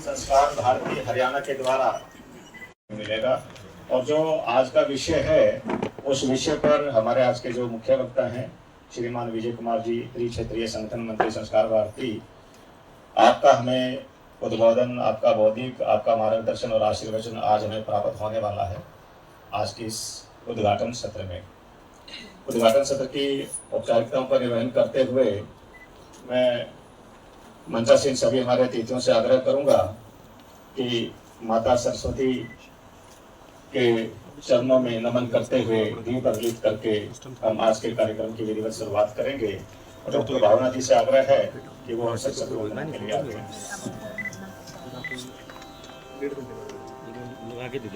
संस्कार भारती हरियाणा के द्वारा मिलेगा। और जो आज का विषय है, उस विषय पर हमारे आज के जो मुख्य वक्ता हैं श्रीमान विजय कुमार जी, त्रिक्षेत्रीय संगठन मंत्री संस्कार भारती, आपका हमें उद्बोधन, आपका बौद्धिक, आपका मार्गदर्शन और आशीर्वचन आज हमें प्राप्त होने वाला है। आज की इस उद्घाटन सत्र में उद्घाटन सत्र की औपचारिकताओं का निर्वहन करते हुए मैं मंचासीन सभी हमारे अतिथियों से आग्रह करूंगा कि माता सरस्वती के चरणों में नमन करते हुए दीप प्रज्वलित करके हम आज के कार्यक्रम की विधिवत शुरुआत करेंगे। और डॉक्टर भावना जी से आग्रह है कि वो अवसर सत्र बोलने के लिए आगे लगा के दो।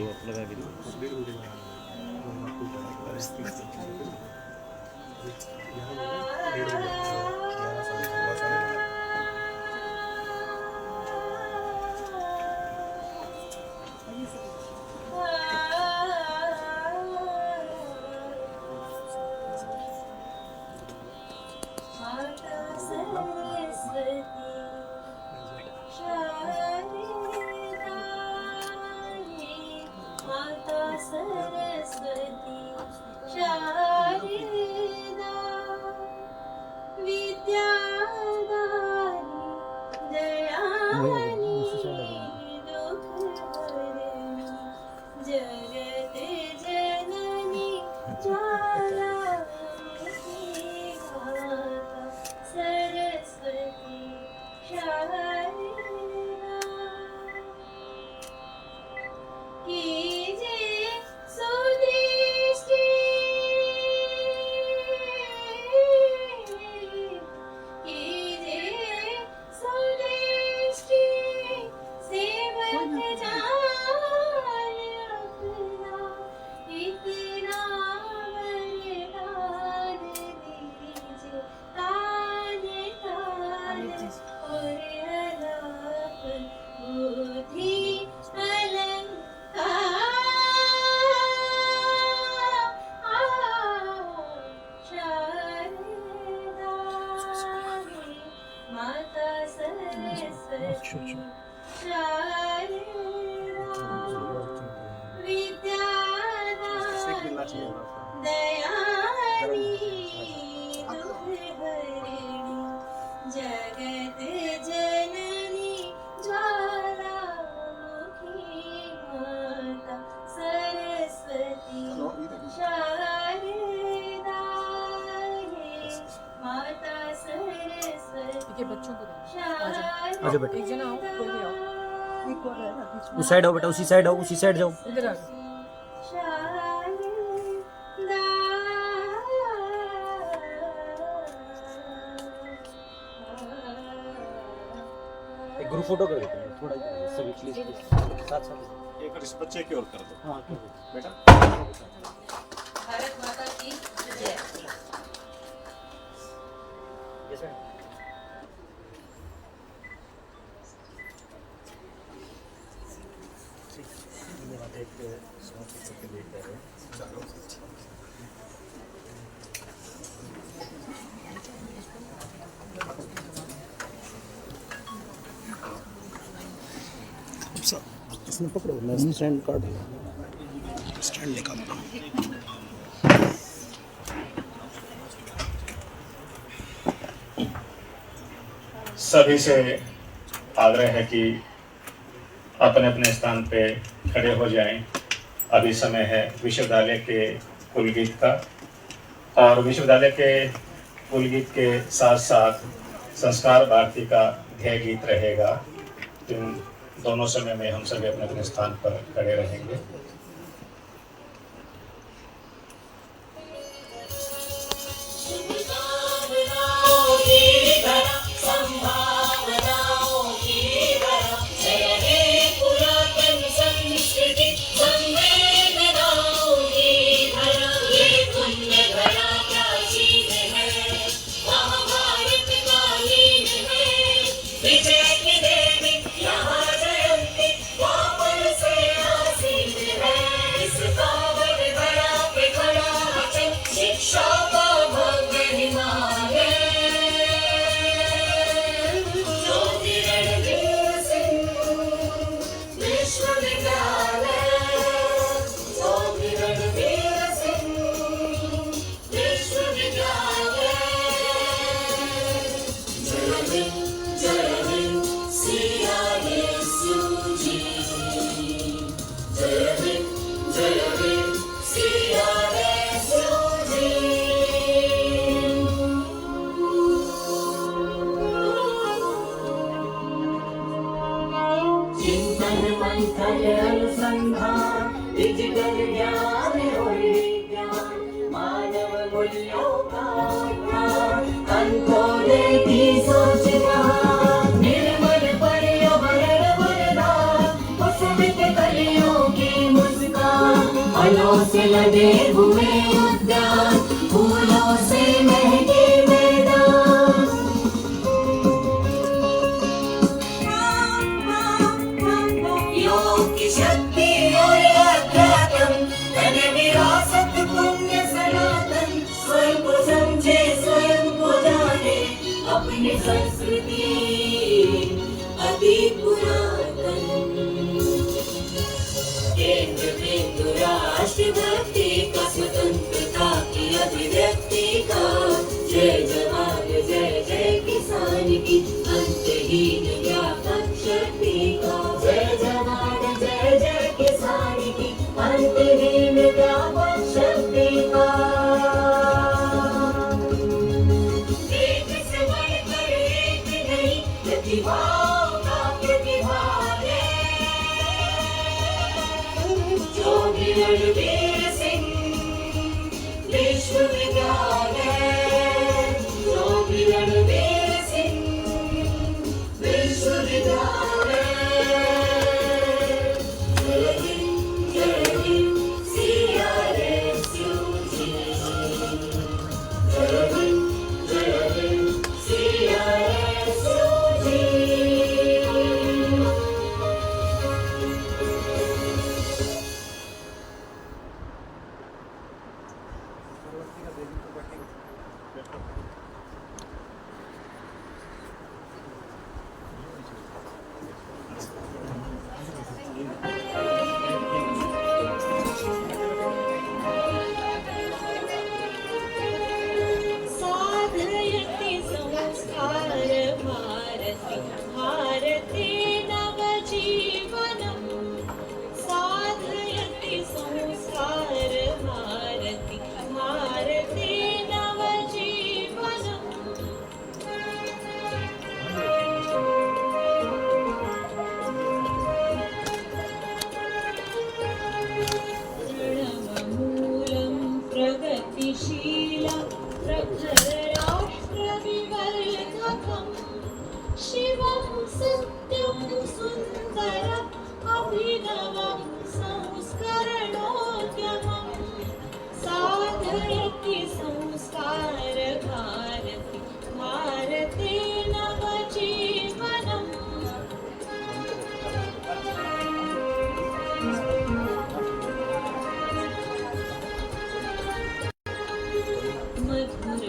आजा बेटा, एक जना आओ, कोई भी आओ, उस साइड आओ बेटा, उसी साइड आओ, उसी साइड जाओ, इधर आ। एक ग्रुप फोटो कर देते हैं थोड़ा सभी प्लीज साथ साथ। एक इस बच्चे की ओर कर दो। हाँ बेटा, भारत माता की जय। इसमें पकड़ो, मैं स्टैंड कार्ड स्टैंड निकालता हूँ। सभी से आग्रह है कि अपने अपने स्थान पे खड़े हो जाएं। अभी समय है विश्वविद्यालय के कुलगीत का, और विश्वविद्यालय के कुलगीत के साथ साथ संस्कार भारती का ध्येय गीत रहेगा। इन दोनों समय में हम सभी अपने अपने स्थान पर खड़े रहेंगे। से लदे हुए उद्यान, फूलों से महके मैदान, योग की शक्ति और अध्यात्म, धन्य विरासत पुण्य सनातन, स्वयं को समझे स्वयं को जाने, अपनी संस्कृति अति पुरातन, केंद्र बिंदु राष्ट्रभक्ति का, स्वतंत्रता की अभिव्यक्ति का, जय जवान जय जय किसान की, अंतहीन व्यापक शक्ति का, जय जवान जय जय किसान की, अंतहीन व्यापक शक्ति का। एक से बढ़कर एक नहीं, प्रतिभाओं का प्रतिभाग है, जो भी रणवीर सिंह विश्वविद्यालय, जो भी रणवीर सिंह विश्वविद्यालय, जय हिंद CRSU जी, जय हिंद CRSU जी। साधयति संस्कार भारती, भारते नवजीवनम्, साधयति संस्कार भारती, भारते नवजीवनम्। तृणमूलं प्रगतिशीला, प्रखर राष्ट्रविवर्धकम्, शिवं सत्यं सुन्दरम्, अभिनवं संस्करणोद्यमम्, साधयति संस्कार भारती, भारते नवजीवनम्। मधुर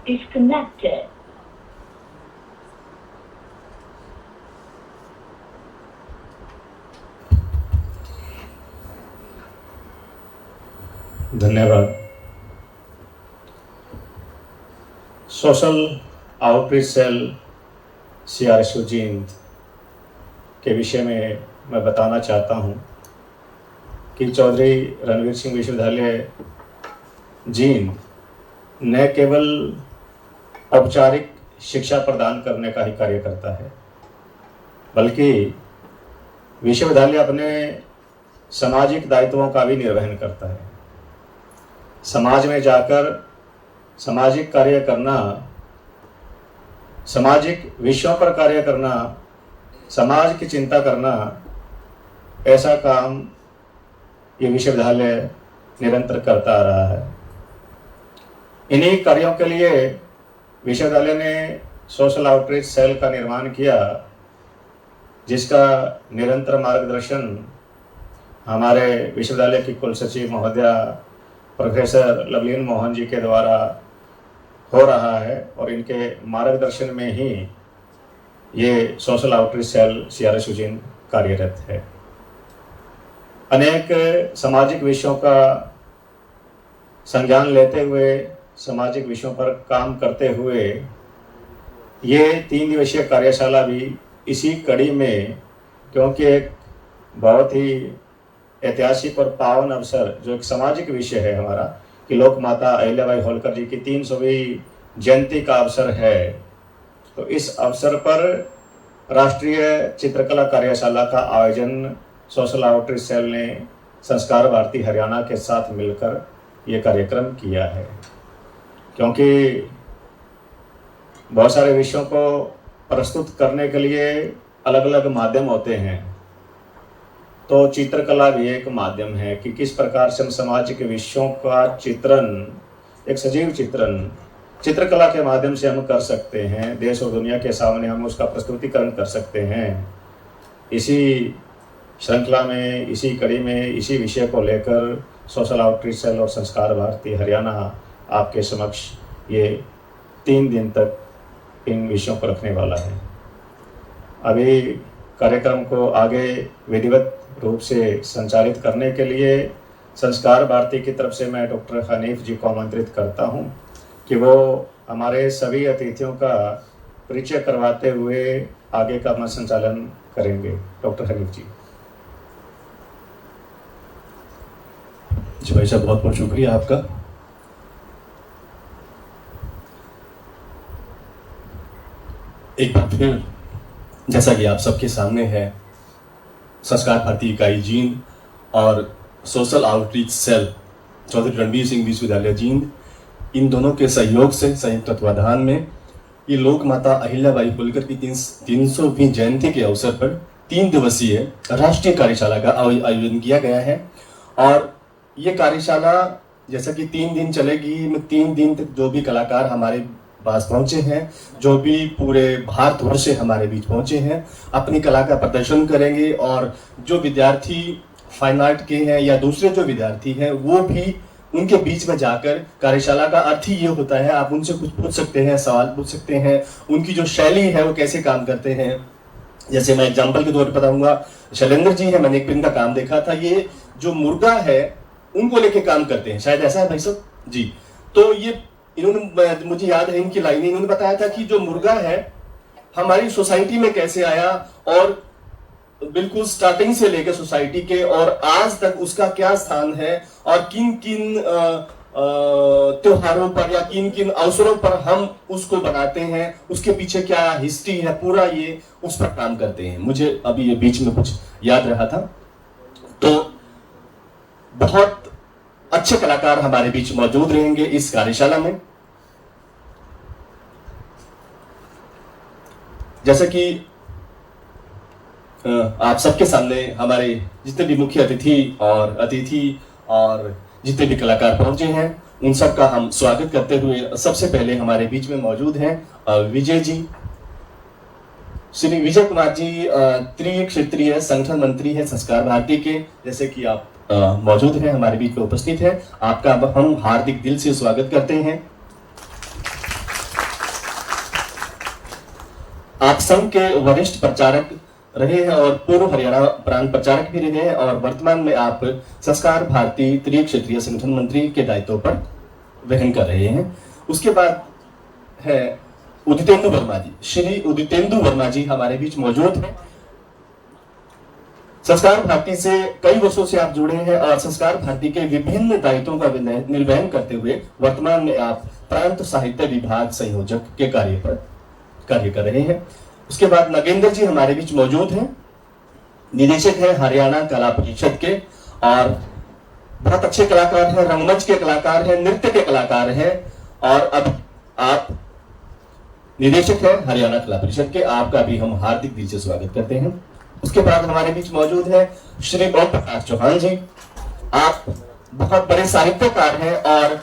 disconnected. धन्यवाद। Social outreach cell CRSU Jind के विषय में मैं बताना चाहता हूं कि चौधरी रणवीर सिंह विश्वविद्यालय जींद न केवल औपचारिक शिक्षा प्रदान करने का ही कार्य करता है, बल्कि विश्वविद्यालय अपने सामाजिक दायित्वों का भी निर्वहन करता है। समाज में जाकर सामाजिक कार्य करना, सामाजिक विषयों पर कार्य करना, समाज की चिंता करना, ऐसा काम ये विश्वविद्यालय निरंतर करता आ रहा है। इन्हीं कार्यों के लिए विश्वविद्यालय ने सोशल आउटरीच सेल का निर्माण किया, जिसका निरंतर मार्गदर्शन हमारे विश्वविद्यालय की कुलसचिव महोदया प्रोफेसर लवलीन मोहन जी के द्वारा हो रहा है और इनके मार्गदर्शन में ही ये social outreach cell CRSU Jind कार्यरत है। अनेक सामाजिक विषयों का संज्ञान लेते हुए, सामाजिक विषयों पर काम करते हुए ये 3 दिवसीय कार्यशाला भी इसी कड़ी में, क्योंकि एक बहुत ही ऐतिहासिक और पावन अवसर, जो एक सामाजिक विषय है हमारा, कि लोक माता अहिल्याबाई होलकर जी की 300वीं जयंती का अवसर है, तो इस अवसर पर राष्ट्रीय चित्रकला कार्यशाला का आयोजन सोशल आउटरीच सेल ने संस्कार भारती हरियाणा के साथ मिलकर ये कार्यक्रम किया है। क्योंकि बहुत सारे विषयों को प्रस्तुत करने के लिए अलग अलग माध्यम होते हैं, तो चित्रकला भी एक माध्यम है कि किस प्रकार से हम सामाजिक विषयों का चित्रण, एक सजीव चित्रण चित्रकला के माध्यम से हम कर सकते हैं, देश और दुनिया के सामने हम उसका प्रस्तुतिकरण कर सकते हैं। इसी श्रृंखला में, इसी कड़ी में, इसी विषय को लेकर सोशल आउटरीच सेल और संस्कार भारती हरियाणा आपके समक्ष ये 3 दिन तक इन विषयों को रखने वाला है। अभी कार्यक्रम को आगे विधिवत रूप से संचालित करने के लिए संस्कार भारती की तरफ से मैं डॉक्टर हनीफ जी को आमंत्रित करता हूं कि वो हमारे सभी अतिथियों का परिचय करवाते हुए आगे का संचालन करेंगे। डॉक्टर हनीफ जी। जी भाई साहब, बहुत बहुत शुक्रिया आपका। एक बार फिर जैसा कि आप सबके सामने है, संस्कार भारती इकाई जींद और social outreach cell Chaudhary Ranveer Singh विश्वविद्यालय जींद, इन दोनों के सहयोग से, संयुक्त तत्वाधान में ये लोक माता अहिल्याबाई होलकर की 300वीं जयंती के अवसर पर 3 दिवसीय राष्ट्रीय कार्यशाला का आयोजन किया गया है। और ये कार्यशाला जैसा कि 3 दिन चलेगी, में 3 दिन तक जो भी कलाकार हमारे पास पहुंचे हैं, जो भी पूरे भारतवर्ष से हमारे बीच पहुंचे हैं, अपनी कला का प्रदर्शन करेंगे। और जो विद्यार्थी फाइन आर्ट के हैं या दूसरे जो विद्यार्थी हैं, वो भी उनके बीच में जाकर, कार्यशाला का अर्थ ही ये होता है, आप उनसे कुछ पूछ सकते हैं, सवाल पूछ सकते हैं, उनकी जो शैली है वो कैसे काम करते हैं। जैसे मैं एग्जाम्पल के तौर पर बताऊंगा, शैलेंद्र जी है, मैंने एक दिन का काम देखा था, ये जो मुर्गा है उनको लेके काम करते हैं, शायद ऐसा है भाई साहब जी। तो ये इन्होंने, मुझे याद है इनकी लाइनें, इन्होंने बताया था कि जो मुर्गा है हमारी सोसाइटी में कैसे आया और बिल्कुल स्टार्टिंग से लेकर सोसाइटी के और आज तक उसका क्या स्थान है और किन किन त्योहारों पर या किन किन अवसरों पर हम उसको बनाते हैं, उसके पीछे क्या हिस्ट्री है, पूरा ये उस पर काम करते हैं। मुझे अभी ये बीच में कुछ याद रहा था। तो बहुत अच्छे कलाकार हमारे बीच मौजूद रहेंगे इस कार्यशाला में। जैसे कि आप सबके सामने हमारे जितने भी मुख्य अतिथि और जितने भी कलाकार पहुंचे हैं, उन सब का हम स्वागत करते हुए सबसे पहले हमारे बीच में मौजूद हैं विजय जी, श्री विजय कुमार जी, त्रिक्षेत्रीय संगठन मंत्री है संस्कार भारती के। जैसे कि आप मौजूद हैं, हमारे बीच में उपस्थित हैं, आपका हम हार्दिक दिल से स्वागत करते हैं। आप संघ के वरिष्ठ प्रचारक रहे हैं और पूर्व हरियाणा प्रांत प्रचारक भी रहे हैं और वर्तमान में आप संस्कार भारती त्रिक्षेत्रीय संगठन मंत्री के दायित्व पर वहन कर रहे हैं। उसके बाद है उदितेंदु वर्मा जी। श्री उदितेंदु वर्मा जी हमारे बीच मौजूद हैं। संस्कार भारती से कई वर्षों से आप जुड़े हैं और संस्कार भारती के विभिन्न दायित्वों का निर्वहन करते हुए वर्तमान में आप प्रांत साहित्य विभाग संयोजक के कार्य कर रहे हैं। उसके बाद नगेंद्र जी हमारे बीच मौजूद हैं। निदेशक हैं हरियाणा कला परिषद के और बहुत अच्छे कलाकार हैं, रंगमंच के कलाकार हैं, नृत्य के कलाकार हैं और अब आप निदेशक हैं हरियाणा कला परिषद के। आपका भी हम हार्दिक दिल से स्वागत करते हैं। उसके बाद हमारे बीच मौजूद है श्री ओम प्रकाश चौहान जी। आप बहुत बड़े साहित्यकार हैं और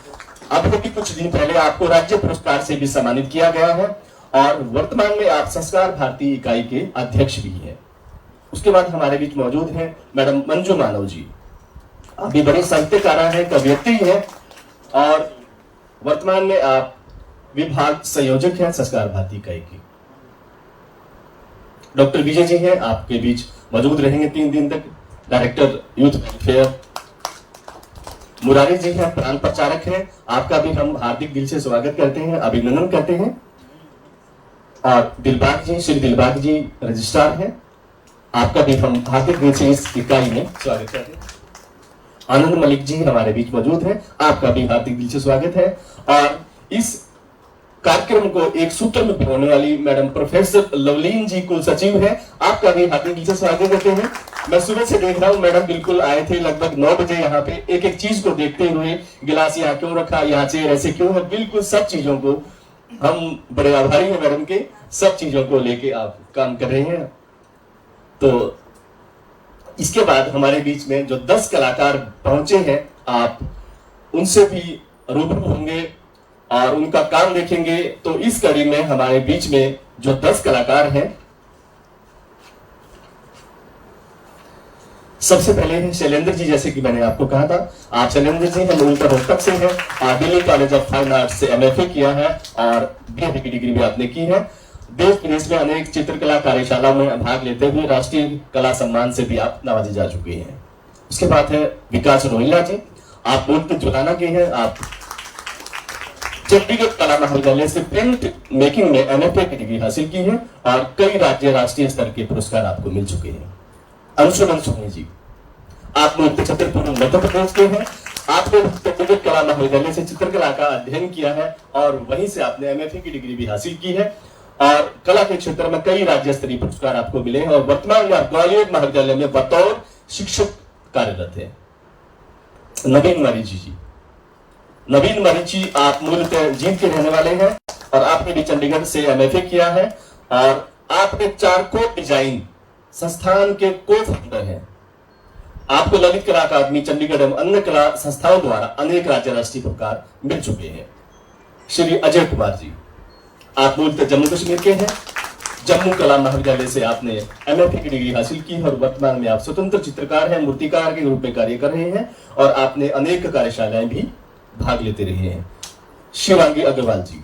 अभी भी कुछ दिन पहले आपको राज्य पुरस्कार से भी सम्मानित किया गया है और वर्तमान में आप संस्कार भारती इकाई के अध्यक्ष भी हैं। उसके बाद हमारे बीच मौजूद हैं मैडम मंजू मानव जी। आप भी बड़े साहित्यकार हैं, कवयित्री हैं और वर्तमान में आप विभाग संयोजक हैं संस्कार भारती इकाई की। डॉक्टर विजय जी हैं, आपके बीच मौजूद रहेंगे 3 दिन तक, डायरेक्टर यूथ वेलफेयर। मुरारी जी हैं, प्रांत प्रचारक हैं, आपका भी हम हार्दिक दिल से स्वागत करते हैं, अभिनंदन करते हैं। और दिलबाग जी, श्री दिलबाग जी रजिस्ट्रार हैं, आपका भी हम हार्दिक दिल से इस इकाई में स्वागत करते हैं। आनंद मलिक जी हमारे बीच मौजूद हैं, आपका भी हार्दिक दिल से स्वागत है। और इस कार्यक्रम को एक सूत्र में पिरोने वाली मैडम प्रोफेसर लवलीन जी कुल सचिव है, आपका भी हार्दिक दिल से स्वागत करते हैं। मैं सुबह से देख रहा हूँ मैडम बिल्कुल आए थे लगभग 9 बजे यहाँ पे, एक एक चीज को देखते हुए, गिलास यहाँ क्यों रखा, यहाँ चेयर ऐसे क्यों है, बिल्कुल सब चीजों को हम बड़े आभारी हैं मैडम के, सब चीजों को लेके आप काम कर रहे हैं। तो इसके बाद हमारे बीच में जो 10 कलाकार पहुंचे हैं, आप उनसे भी रूबरू होंगे और उनका काम देखेंगे। तो इस कड़ी में हमारे बीच में जो 10 कलाकार हैं, सबसे पहले हैं शैलेंद्र जी। जैसे कि मैंने आपको कहा था, आप शैलेंद्र जी हैं, मूलतः रोहतक से हैं, Delhi college of fine arts से MFA किया है और BFA की डिग्री भी आपने की है। देश विदेश में अनेक चित्रकला कार्यशाला में भाग लेते हुए राष्ट्रीय कला सम्मान से भी आप नवाजे जा चुके हैं। उसके बाद है विकास रोहिला जी, आप मूलतः जुलाना के हैं, आप चंडीगढ़ कला महाविद्यालय से प्रिंट मेकिंग में MFA की डिग्री हासिल की है और कई राज्य राष्ट्रीय स्तर के पुरस्कार आपको मिल चुके हैं। अंशुमन सोनी जी, आप मूलतः छतरपुर मध्य प्रदेश के हैं, आपने चंडीगढ़ कला महाविद्यालय से चित्रकला का अध्ययन किया है और वहीं से आपने MFA की डिग्री भी हासिल की है और कला के क्षेत्र में कई राज्य स्तरीय पुरस्कार आपको मिले हैं और वर्तमान में आप ग्वालियर महाविद्यालय में बतौर शिक्षक कार्यरत है। नवीन मरीची जी, नवीन मरीची आप मूलतः जींद के रहने वाले हैं और आपने भी चंडीगढ़ से MFA किया है और आपने चारकोट डिजाइन संस्थान के को-फाउंडर हैं। आपको ललित कला अकादमी चंडीगढ़ एवं अन्य कला संस्थाओं द्वारा अनेक राज्य राष्ट्रीय पुरस्कार मिल चुके हैं। श्री अजय कुमार जी, आप मूलतः जम्मू कश्मीर के हैं, जम्मू कला महाविद्यालय से आपने MFA की डिग्री हासिल की और वर्तमान में आप स्वतंत्र चित्रकार हैं, मूर्तिकार के रूप में कार्य कर रहे हैं और आपने अनेक कार्यशालाएं भी भाग लेते रहे हैं। शिवांगी अग्रवाल जी,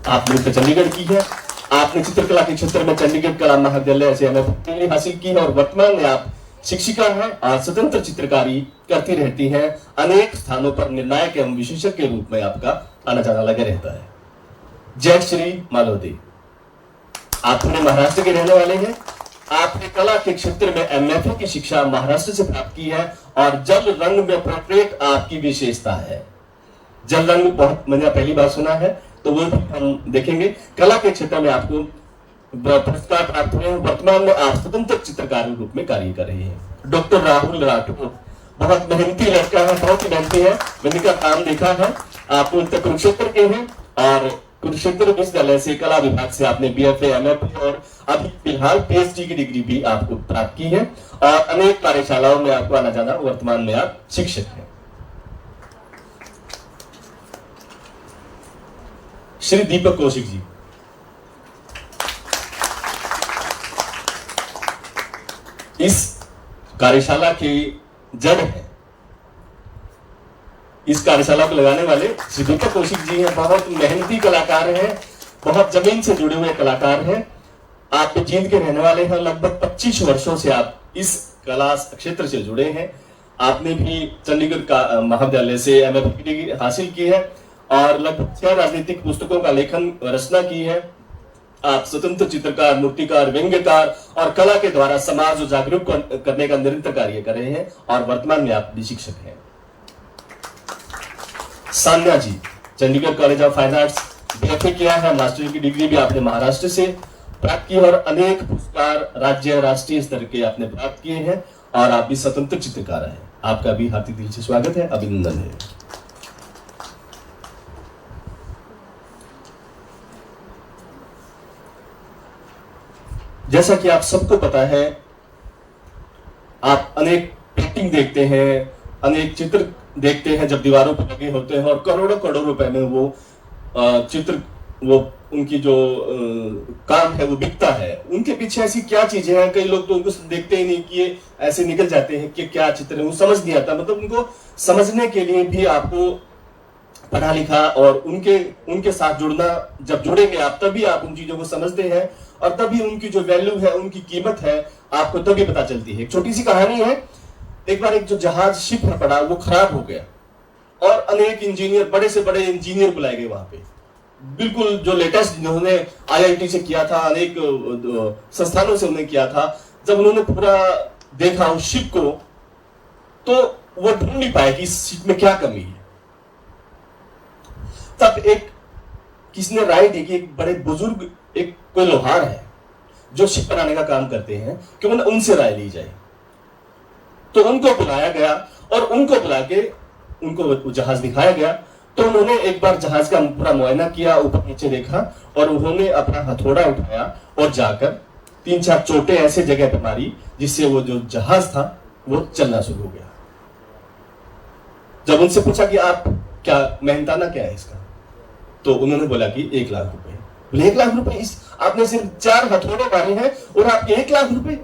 आप मूलतः चंडीगढ़ की है, आपने चित्रकला के क्षेत्र में चंडीगढ़ कला महाविद्यालय से MFA की डिग्री हासिल की है और वर्तमान में आप शिक्षिका हैं और स्वतंत्र चित्रकारी करती रहती हैं। अनेक स्थानों पर निर्णायक एवं विशेषज्ञ के रूप में आपका आना जाना लगा रहता है। जय श्री मालोदी, आप पूरे महाराष्ट्र के रहने वाले हैं, आपने कला के क्षेत्र में MFA की शिक्षा महाराष्ट्र से प्राप्त की है और जल रंग में पोर्ट्रेट आपकी विशेषता है। जल रंग बहुत मैंने पहली बार सुना है, तो वो भी हम देखेंगे। कला के क्षेत्र में आपको पुरस्कार प्राप्त हुए हैं, वर्तमान में आप स्वतंत्र चित्रकार के रूप में कार्य कर रहे हैं। डॉक्टर राहुल राठौर, बहुत मेहनती लड़का है, बहुत ही मेहनती है, मैंने का काम देखा है। आप उत्तर कुरुक्षेत्र के हैं और कुरुक्षेत्र विश्वविद्यालय से कला विभाग से आपने BFA MFA और अभी फिलहाल PhD की डिग्री भी आपको प्राप्त की है और अनेक कार्यशालाओं में आपको आना जाना, वर्तमान में आप शिक्षक हैं। श्री दीपक कौशिक जी, इस कार्यशाला की जड़ है, इस कार्यशाला को लगाने वाले श्री दीपक कौशिक जी हैं, बहुत मेहनती कलाकार हैं बहुत जमीन से जुड़े हुए कलाकार हैं। आप जींद के रहने वाले हैं, लगभग 25 वर्षों से आप इस कला क्षेत्र से जुड़े हैं। आपने भी चंडीगढ़ का महाविद्यालय से एमए की डिग्री हासिल की है और लगभग 6 राजनीतिक पुस्तकों का लेखन रचना की है। आप स्वतंत्र चित्रकार, मूर्तिकार, व्यंग्यकार और कला के द्वारा समाज को जागरूक करने का निरंतर कार्य कर रहे हैं और वर्तमान में आप शिक्षक हैं। Sanya ji Chandigarh college of fine arts BFA किया है, मास्टर की डिग्री भी आपने महाराष्ट्र से प्राप्त की और अनेक पुरस्कार राज्य राष्ट्रीय स्तर के आपने प्राप्त किए हैं और आप भी स्वतंत्र चित्रकार हैं। आपका भी हार्दिक दिल से स्वागत है, अभिनंदन है। जैसा कि आप सबको पता है, आप अनेक पेंटिंग देखते हैं, अनेक चित्र देखते हैं जब दीवारों पर लगे होते हैं और करोड़ों करोड़ों रुपए में वो चित्र, वो उनकी जो काम है वो बिकता है। उनके पीछे ऐसी क्या चीजें हैं, कई लोग तो उनको देखते ही नहीं कि ये ऐसे निकल जाते हैं कि क्या चित्र है, वो समझ नहीं आता। मतलब उनको समझने के लिए भी आपको पढ़ा लिखा और उनके साथ जुड़ना, जब जुड़ेंगे आप तभी आप उन चीजों को समझते हैं और तभी उनकी जो वैल्यू है, उनकी कीमत है, आपको तभी पता चलती है। एक छोटी सी कहानी है, एक बार एक जो जहाज शिप में पड़ा वो खराब हो गया और अनेक इंजीनियर, बड़े से बड़े इंजीनियर बुलाए गए वहां पे, बिल्कुल जो लेटेस्ट जिन्होंने आईआईटी से किया था, अनेक संस्थानों से उन्होंने किया था। जब उन्होंने पूरा देखा उस शिप को तो वो ढूंढ नहीं पाए कि इस शिप में क्या कमी है। तब एक किसी ने राय दी कि एक बड़े बुजुर्ग एक कोई लोहार है जो शिप बनाने का काम करते हैं, कि उनसे राय ली जाए। तो उनको बुलाया गया और उनको बुला के उनको जहाज दिखाया गया। तो उन्होंने एक बार जहाज का पूरा मुआयना किया, ऊपर नीचे देखा और उन्होंने अपना हथौड़ा उठाया और जाकर 3-4 चोटें ऐसे जगह पर मारी जिससे वो जो जहाज था वो चलना शुरू हो गया। जब उनसे पूछा कि आप क्या मेहनताना क्या है इसका, तो उन्होंने बोला कि 1 लाख रुपए। बोले 1 लाख रुपए, इस आपने सिर्फ 4 हथौड़े मारे हैं और आपके 1 लाख रुपए।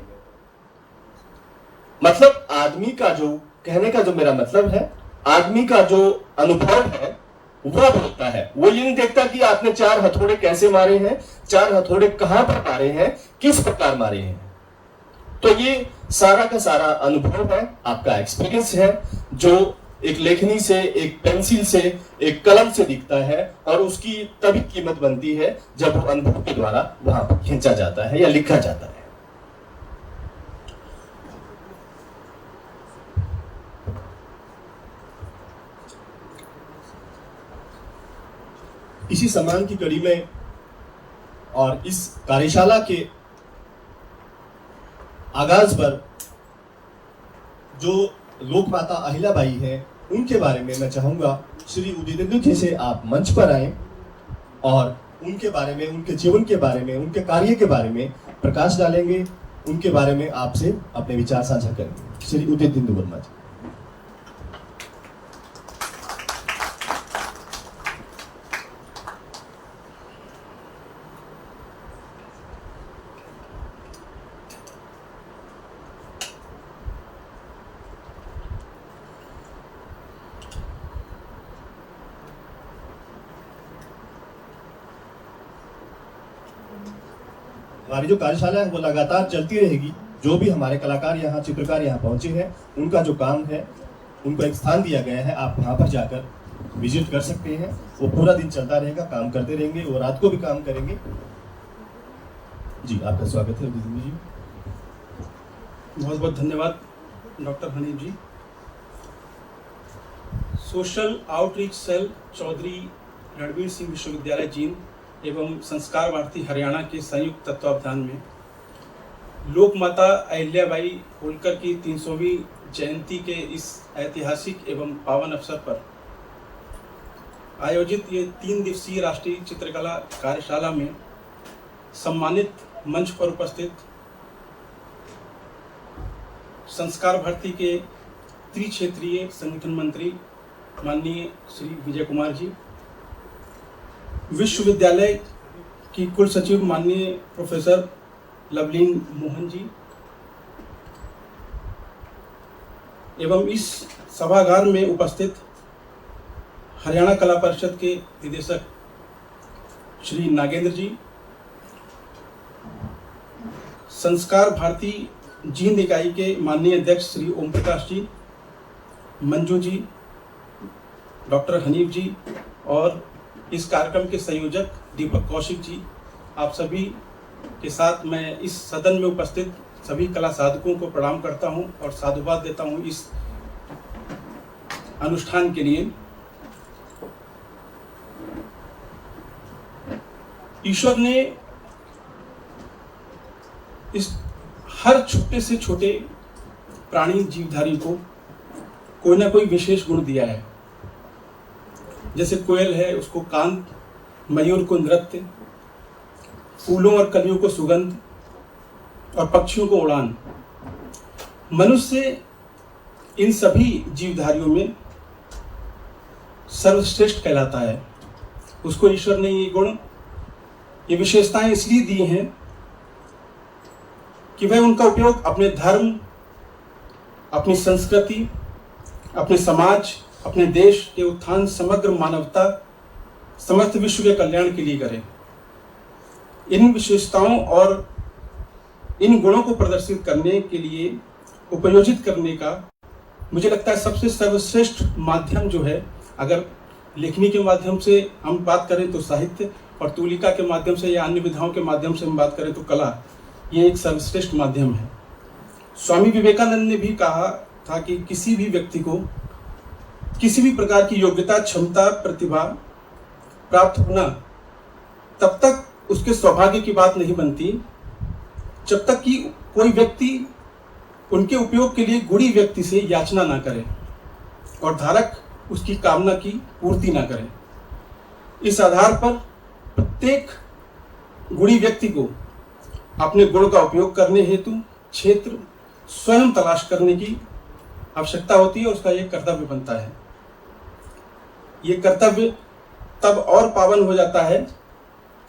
मतलब आदमी का जो कहने का जो मेरा मतलब है, आदमी का जो अनुभव है वो बोलता है। वो ये नहीं देखता कि आपने 4 हथौड़े कैसे मारे हैं, 4 हथौड़े कहां पर मारे हैं, किस प्रकार मारे हैं। तो ये सारा का सारा अनुभव है, आपका एक्सपीरियंस है, जो एक लेखनी से, एक पेंसिल से, एक कलम से दिखता है और उसकी तभी कीमत बनती है जब वो अनुभव के द्वारा वहां पर खींचा जाता है या लिखा जाता है। इसी सम्मान की कड़ी में और इस कार्यशाला के आगाज पर जो लोकमाता अहिल्याबाई है उनके बारे में मैं चाहूंगा श्री उदित जी से आप मंच पर आए और उनके बारे में, उनके जीवन के बारे में, उनके कार्य के बारे में प्रकाश डालेंगे, उनके बारे में आपसे अपने विचार साझा करेंगे। श्री उदित वर्मा जी। हमारी जो कार्यशाला है वो लगातार चलती रहेगी। जो भी हमारे कलाकार यहाँ, चित्रकार यहाँ पहुंचे हैं, उनका जो काम है, उनको एक स्थान दिया गया है, आप वहाँ पर जाकर विजिट कर सकते हैं। वो पूरा दिन चलता रहेगा, काम करते रहेंगे, वो रात को भी काम करेंगे। जी, आपका स्वागत है उदित जी। बहुत बहुत धन्यवाद doctor Hanif ji. Social outreach cell Chaudhary Ranveer Singh विश्वविद्यालय जींद एवं संस्कार भारती हरियाणा के संयुक्त तत्वावधान में लोकमाता अहिल्याबाई होलकर की 300वीं जयंती के इस ऐतिहासिक एवं पावन अवसर पर आयोजित ये 3 दिवसीय राष्ट्रीय चित्रकला कार्यशाला में सम्मानित मंच पर उपस्थित संस्कार भारती के त्रिक्षेत्रीय संगठन मंत्री माननीय श्री विजय कुमार जी, विश्वविद्यालय की कुल सचिव माननीय प्रोफेसर लवलीन मोहन जी एवं इस सभागार में उपस्थित हरियाणा कला परिषद के निदेशक श्री नागेंद्र जी, संस्कार भारती जींद इकाई के माननीय अध्यक्ष श्री ओम प्रकाश जी, मंजू जी, डॉक्टर हनीफ जी और इस कार्यक्रम के संयोजक दीपक कौशिक जी, आप सभी के साथ मैं इस सदन में उपस्थित सभी कला साधकों को प्रणाम करता हूं और साधुवाद देता हूं इस अनुष्ठान के लिए। ईश्वर ने इस हर छोटे से छोटे प्राणी जीवधारी को कोई ना कोई विशेष गुण दिया है। जैसे कोयल है, उसको कांत, मयूर को नृत्य, फूलों और कलियों को सुगंध और पक्षियों को उड़ान। मनुष्य इन सभी जीवधारियों में सर्वश्रेष्ठ कहलाता है। उसको ईश्वर ने ये गुण, ये विशेषताएं इसलिए दी हैं कि वह उनका उपयोग अपने धर्म, अपनी संस्कृति, अपने समाज, अपने देश के उत्थान, समग्र मानवता, समस्त विश्व के कल्याण के लिए करें। इन विशेषताओं और इन गुणों को प्रदर्शित करने के लिए उपयोजित करने का मुझे लगता है सबसे सर्वश्रेष्ठ माध्यम जो है, अगर लेखनी के माध्यम से हम बात करें तो साहित्य, और तूलिका के माध्यम से या अन्य विधाओं के माध्यम से हम बात करें तो कला, ये एक सर्वश्रेष्ठ माध्यम है। स्वामी विवेकानंद ने भी कहा था कि किसी भी व्यक्ति को किसी भी प्रकार की योग्यता, क्षमता, प्रतिभा प्राप्त होना तब तक उसके सौभाग्य की बात नहीं बनती जब तक कि कोई व्यक्ति उनके उपयोग के लिए गुणी व्यक्ति से याचना ना करे और धारक उसकी कामना की पूर्ति ना करे। इस आधार पर प्रत्येक गुणी व्यक्ति को अपने गुण का उपयोग करने हेतु क्षेत्र स्वयं तलाश करने की आवश्यकता होती है और उसका यह कर्तव्य बनता है। ये कर्तव्य तब और पावन हो जाता है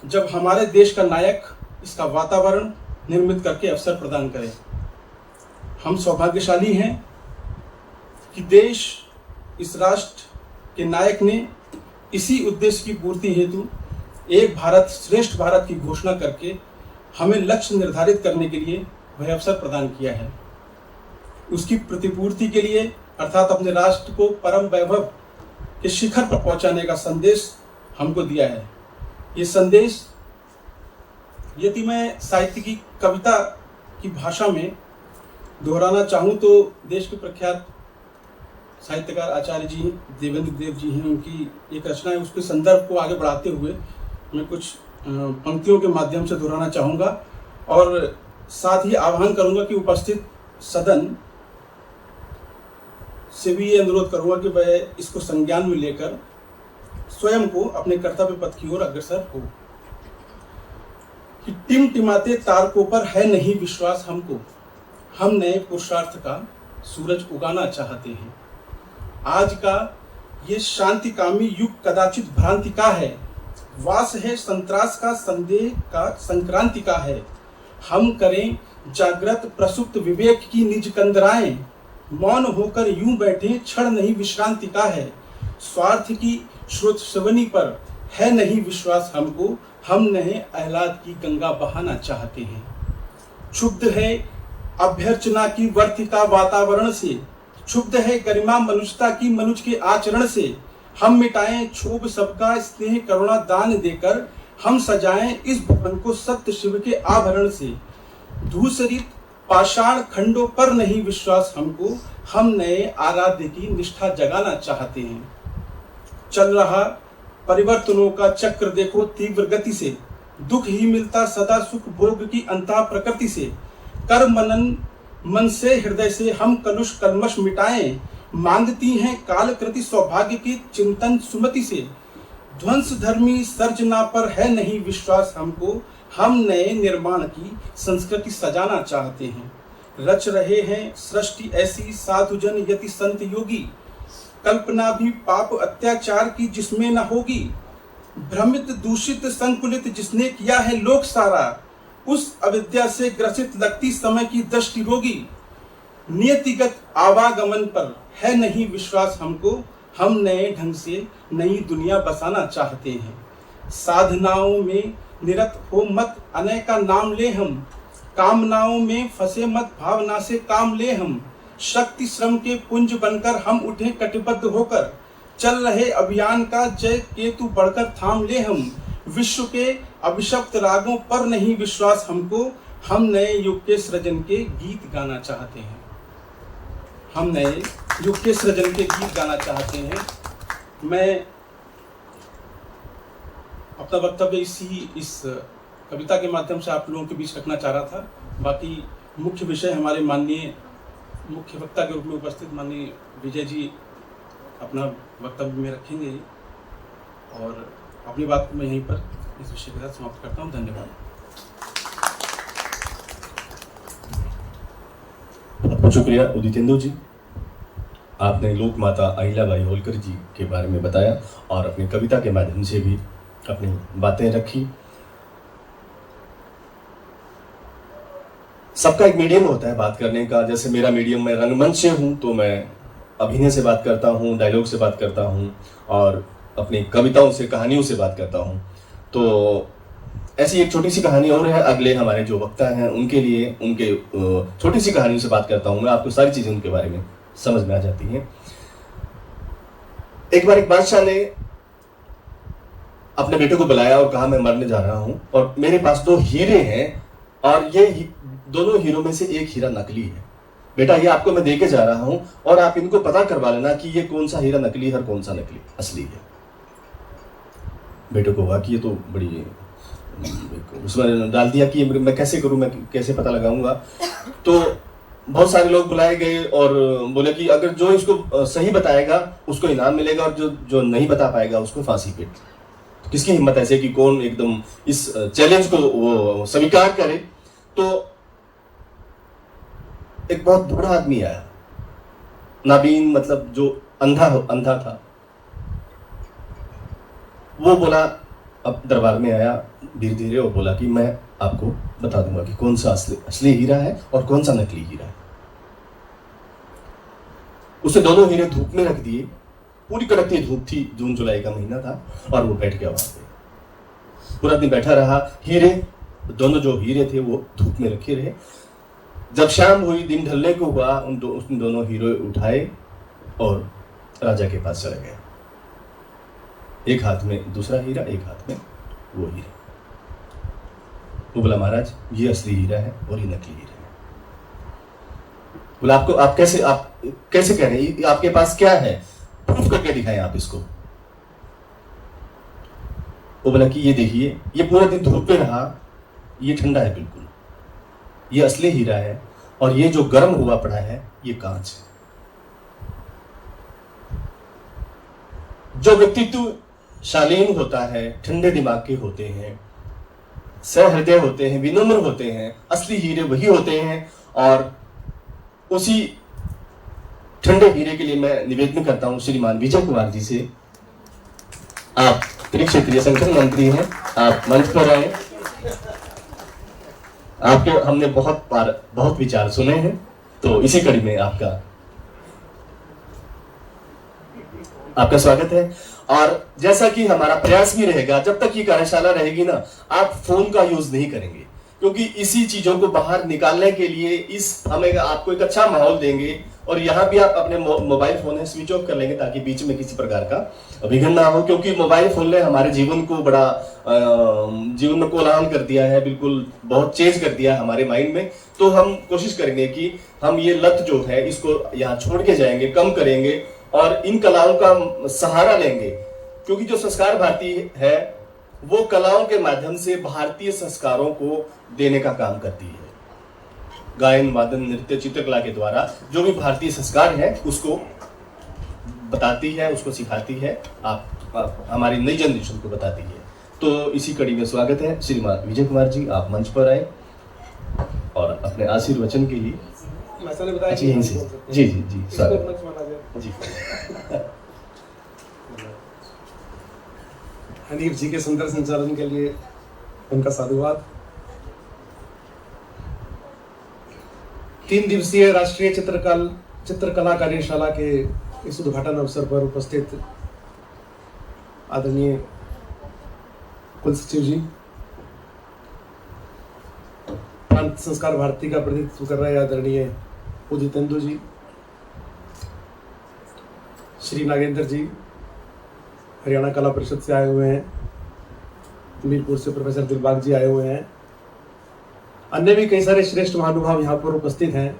जब हमारे देश का नायक इसका वातावरण निर्मित करके अवसर प्रदान करे। हम सौभाग्यशाली हैं कि देश, इस राष्ट्र के नायक ने इसी उद्देश्य की पूर्ति हेतु एक भारत श्रेष्ठ भारत की घोषणा करके हमें लक्ष्य निर्धारित करने के लिए वह अवसर प्रदान किया है। उसकी प्रतिपूर्ति के लिए अर्थात अपने राष्ट्र को परम वैभव के शिखर पर पहुंचाने का संदेश हमको दिया है। ये संदेश यदि मैं साहित्य की कविता की भाषा में दोहराना चाहूँ तो देश के प्रख्यात साहित्यकार आचार्य जी देवेंद्र देव जी हैं, उनकी एक रचना है, उसके संदर्भ को आगे बढ़ाते हुए मैं कुछ पंक्तियों के माध्यम से दोहराना चाहूँगा और साथ ही आह्वान करूँगा कि उपस्थित सदन से भी ये अनुरोध करूँगा कि वह इसको संज्ञान में लेकर स्वयं को अपने कर्तव्य पथ की ओर अग्रसर हो। कि टिमटिमाते तारकों पर है नहीं विश्वास हमको, हम नए पुरुषार्थ का सूरज उगाना चाहते हैं। आज का ये शांतिकामी युग कदाचित भ्रांति का है, वास है संत्रास का, संदेह का संक्रांति का है। हम करें जागृत प्रसुप्त विवेक की निज कंदराएं, मौन होकर यूं बैठे क्षण नहीं विश्रांति का है। स्वार्थ की श्रुत श्रवणी पर है नहीं विश्वास हमको, हम नए आह्लाद की गंगा बहाना चाहते हैं। क्षुब्ध है अभ्यर्चना की वर्तिका वातावरण से, क्षुब्ध है गरिमा मनुष्यता की मनुष्य के आचरण से। हम मिटाएं क्षोभ सबका स्नेह करुणा दान देकर, हम सजाएं इस भवन को सत्य शिव के आभरण से। धूसरित पाषाण खंडों पर नहीं विश्वास हमको, हम नए आराध्य की निष्ठा जगाना चाहते हैं। चल रहा परिवर्तनों का चक्र देखो तीव्र गति से, दुख ही मिलता सदा सुख भोग की अंतः प्रकृति से। कर मनन मन से हृदय से हम कलुष कलमश मिटाएं, मांगती हैं कालकृति सौभाग्य की चिंतन सुमति से। ध्वंस धर्मी सर्जना पर है नहीं विश्वास हमको, हम नए निर्माण की संस्कृति सजाना चाहते हैं। रच रहे हैं सृष्टि ऐसी साधुजन यति संत योगी, कल्पना भी पाप अत्याचार की जिसमें न होगी। भ्रमित दूषित संकुलित जिसने किया है लोक सारा, उस अविद्या से ग्रसित लगती समय की दृष्टि रोगी। नियतिगत आवागमन पर है नहीं विश्वास हमको, हम नए ढंग से नई दुनिया बसाना चाहते हैं। साधनाओं में निरत हो मत अनेका नाम ले हम, कामनाओं में फंसे मत भावना से काम ले हम, शक्ति श्रम के पुंज बनकर हम उठे कटिबद्ध होकर, चल रहे अभियान का जय केतु बढ़कर थाम ले हम, विश्व के अभिशप्त रागों पर नहीं विश्वास हमको, हम नए युग के सृजन के गीत गाना चाहते हैं, हम नए युग के सृजन के गीत गाना चाहते हैं। मैं अपना वक्तव्य इस कविता के माध्यम से आप लोगों के बीच रखना चाह रहा था। बाकी मुख्य विषय हमारे माननीय मुख्य वक्ता के रूप में उपस्थित माननीय विजय जी अपना वक्तव्य में रखेंगे और अपनी बात को मैं यहीं पर इस विषय के साथ समाप्त करता हूँ। धन्यवाद। बहुत शुक्रिया उदितेंदु जी, आपने लोक माता अहिल्याबाई होलकर जी के बारे में बताया और अपनी कविता के माध्यम से भी अपनी बातें रखी। सबका एक मीडियम होता है बात करने का, जैसे मेरा मीडियम, मैं रंगमंच से हूँ तो मैं अभिनय से बात करता हूँ, डायलॉग से बात करता हूँ और अपनी कविताओं से, कहानियों से बात करता हूँ। तो ऐसी एक छोटी सी कहानी और है, अगले हमारे जो वक्ता हैं उनके लिए, उनके छोटी सी कहानियों से बात करता हूँ मैं, आपको सारी चीजें उनके बारे में समझ में आ जाती हैं। एक बार एक बादशाह ने अपने बेटे को बुलाया और कहा मैं मरने जा रहा हूं और मेरे पास 2 हीरे हैं और ये दोनों हीरों में से एक हीरा नकली है। बेटा ये आपको मैं देके जा रहा हूं और आप इनको पता करवा लेना कि ये कौन सा हीरा नकली है और कौन सा नकली असली है। बेटे को हुआ कि ये तो बड़ी, उसमें डाल दिया कि मैं कैसे करूं, मैं कैसे पता लगाऊंगा। तो बहुत सारे लोग बुलाए गए और बोले कि अगर जो इसको सही बताएगा उसको इनाम मिलेगा और जो नहीं बता पाएगा उसको फांसी पे। किसकी हिम्मत ऐसे कि कौन एकदम इस चैलेंज को वो स्वीकार करे। तो एक बहुत बूढ़ा आदमी आया, नाबीन, मतलब जो अंधा था। वो बोला, अब दरबार में आया धीरे धीरे और बोला कि मैं आपको बता दूंगा कि कौन सा असली हीरा है और कौन सा नकली हीरा है। उसे दोनों हीरे धूप में रख दिए, पूरी कड़कती धूप थी, जून जुलाई का महीना था और वो बैठ गया वहां पे। पूरा दिन बैठा रहा, हीरे, दोनों जो हीरे थे वो धूप में रखे रहे। जब शाम हुई, दिन ढलने को हुआ, उसने दोनों हीरे उठाए और राजा के पास चले गए। एक हाथ में दूसरा हीरा, एक हाथ में वो हीरा। वो बोला महाराज ये असली हीरा है और ये नकली हीरा है। बोला आप कैसे कह रहे हैं, आपके पास क्या है, प्रूफ करके दिखाएं आप इसको। वो बोला कि ये देखिए, ये पूरा दिन धूप में रहा, ये ठंडा है बिल्कुल, ये असली हीरा है और ये जो गर्म हुआ पड़ा है ये कांच है। जो व्यक्तित्व शालीन होता है, ठंडे दिमाग के होते हैं, सहृदय होते हैं, विनम्र होते हैं, असली हीरे वही होते हैं। और उसी ठंडे हीरे के लिए मैं निवेदन करता हूं श्रीमान विजय कुमार जी से। आप त्रिक्षेत्रीय संगठन मंत्री हैं, आप मंच पर आए। आपके हमने बहुत विचार सुने हैं, तो इसी कड़ी में आपका स्वागत है। और जैसा कि हमारा प्रयास भी रहेगा, जब तक ये कार्यशाला रहेगी ना, आप फोन का यूज नहीं करेंगे, क्योंकि इसी चीजों को बाहर निकालने के लिए हमें आपको एक अच्छा माहौल देंगे। और यहाँ भी आप अपने मोबाइल फोन है स्विच ऑफ कर लेंगे ताकि बीच में किसी प्रकार का विघ्न ना हो, क्योंकि मोबाइल फोन ने हमारे जीवन को बड़ा जीवन में कोलाहल कर दिया है, बिल्कुल बहुत चेंज कर दिया है हमारे माइंड में। तो हम कोशिश करेंगे कि हम ये लत जो है इसको यहाँ छोड़ के जाएंगे, कम करेंगे और इन कलाओं का सहारा लेंगे, क्योंकि जो संस्कार भारती है वो कलाओं के माध्यम से भारतीय संस्कारों को देने का काम करती है। गायन, वादन, नृत्य, चित्रकला के द्वारा जो भी भारतीय संस्कार है उसको बताती है, उसको सिखाती है, आप हमारी नई जनरेशन को बताती है। तो इसी कड़ी में स्वागत है श्रीमान विजय कुमार जी, आप मंच पर आए और अपने आशीर्वचन के लिए। अच्छा यहीं से, जी जी जी स्वागत जी। हनीफ जी के सुंदर संचालन के लिए उनका साधुवाद। 3 दिवसीय राष्ट्रीय चित्रकला कार्यशाला के इस उद्घाटन अवसर पर उपस्थित आदरणीय कुल सचिव जी, प्रांत संस्कार भारती का प्रतिनिधित्व कर रहे आदरणीय उदित तेंदु जी, श्री नागेंद्र जी हरियाणा कला परिषद से आए हुए हैं, मीरपुर से प्रोफेसर दिलबाग जी आए हुए हैं, अन्य भी कई सारे श्रेष्ठ महानुभाव यहाँ पर उपस्थित हैं।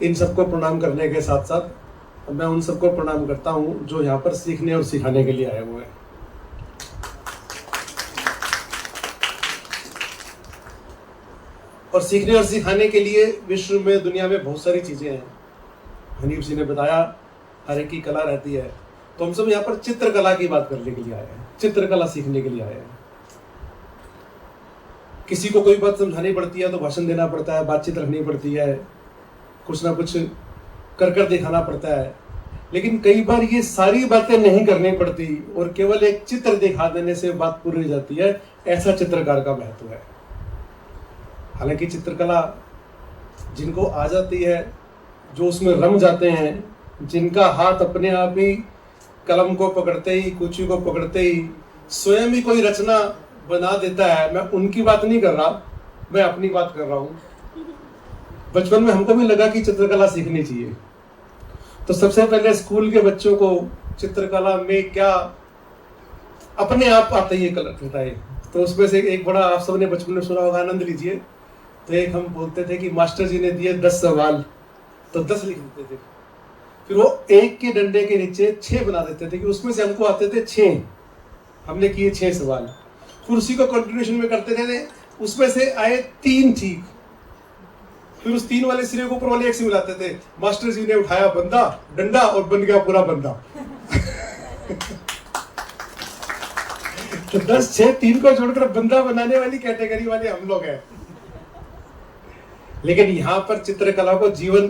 इन सबको प्रणाम करने के साथ साथ मैं उन सबको प्रणाम करता हूँ जो यहाँ पर सीखने और सिखाने के लिए आए हुए हैं। और सीखने और सिखाने के लिए विश्व में, दुनिया में बहुत सारी चीजें हैं। हनीफ जी ने बताया हर एक की कला रहती है, तो हम सब यहाँ पर चित्रकला की बात करने के लिए आए हैं, चित्रकला सीखने के लिए आए हैं। किसी को कोई बात समझानी पड़ती है तो भाषण देना पड़ता है, बातचीत रखनी पड़ती है, कुछ ना कुछ कर दिखाना पड़ता है, लेकिन कई बार ये सारी बातें नहीं करनी पड़ती और केवल एक चित्र दिखा देने से बात पूरी हो जाती है। ऐसा चित्रकार का महत्व है। हालांकि चित्रकला जिनको आ जाती है, जो उसमें रम जाते हैं, जिनका हाथ अपने आप ही कलम को पकड़ते ही, कुची को पकड़ते ही स्वयं ही कोई रचना बना देता है, मैं उनकी बात नहीं कर रहा, मैं अपनी बात कर रहा हूँ। बचपन में हमको भी लगा कि चित्रकला सीखनी चाहिए, तो सबसे पहले स्कूल के बच्चों को चित्रकला में क्या अपने आप आता ही करता है। तो उसमें से एक बड़ा, आप सबने बचपन में सुना होगा, आनंद लीजिए। तो एक हम बोलते थे कि मास्टर जी ने दिए 10 सवाल, तो 10 लिख देते थे, फिर वो एक के डंडे के नीचे 6 बना देते थे कि उसमें से हमको आते थे 6, हमने किए 6 सवाल, फिर उसी को कंटिन्यूशन में करते थे, उसमें से आए 3 ठीक, फिर उस 3 वाले सिरे को ऊपर वाले 1 से मिलाते थे। मास्टर जी ने उठाया बंदा डंडा और बन गया पूरा बंदा। तो 10, 6, 3 को छोड़कर बंदा बनाने वाली कैटेगरी वाले हम लोग हैं। लेकिन यहां पर चित्रकला को जीवन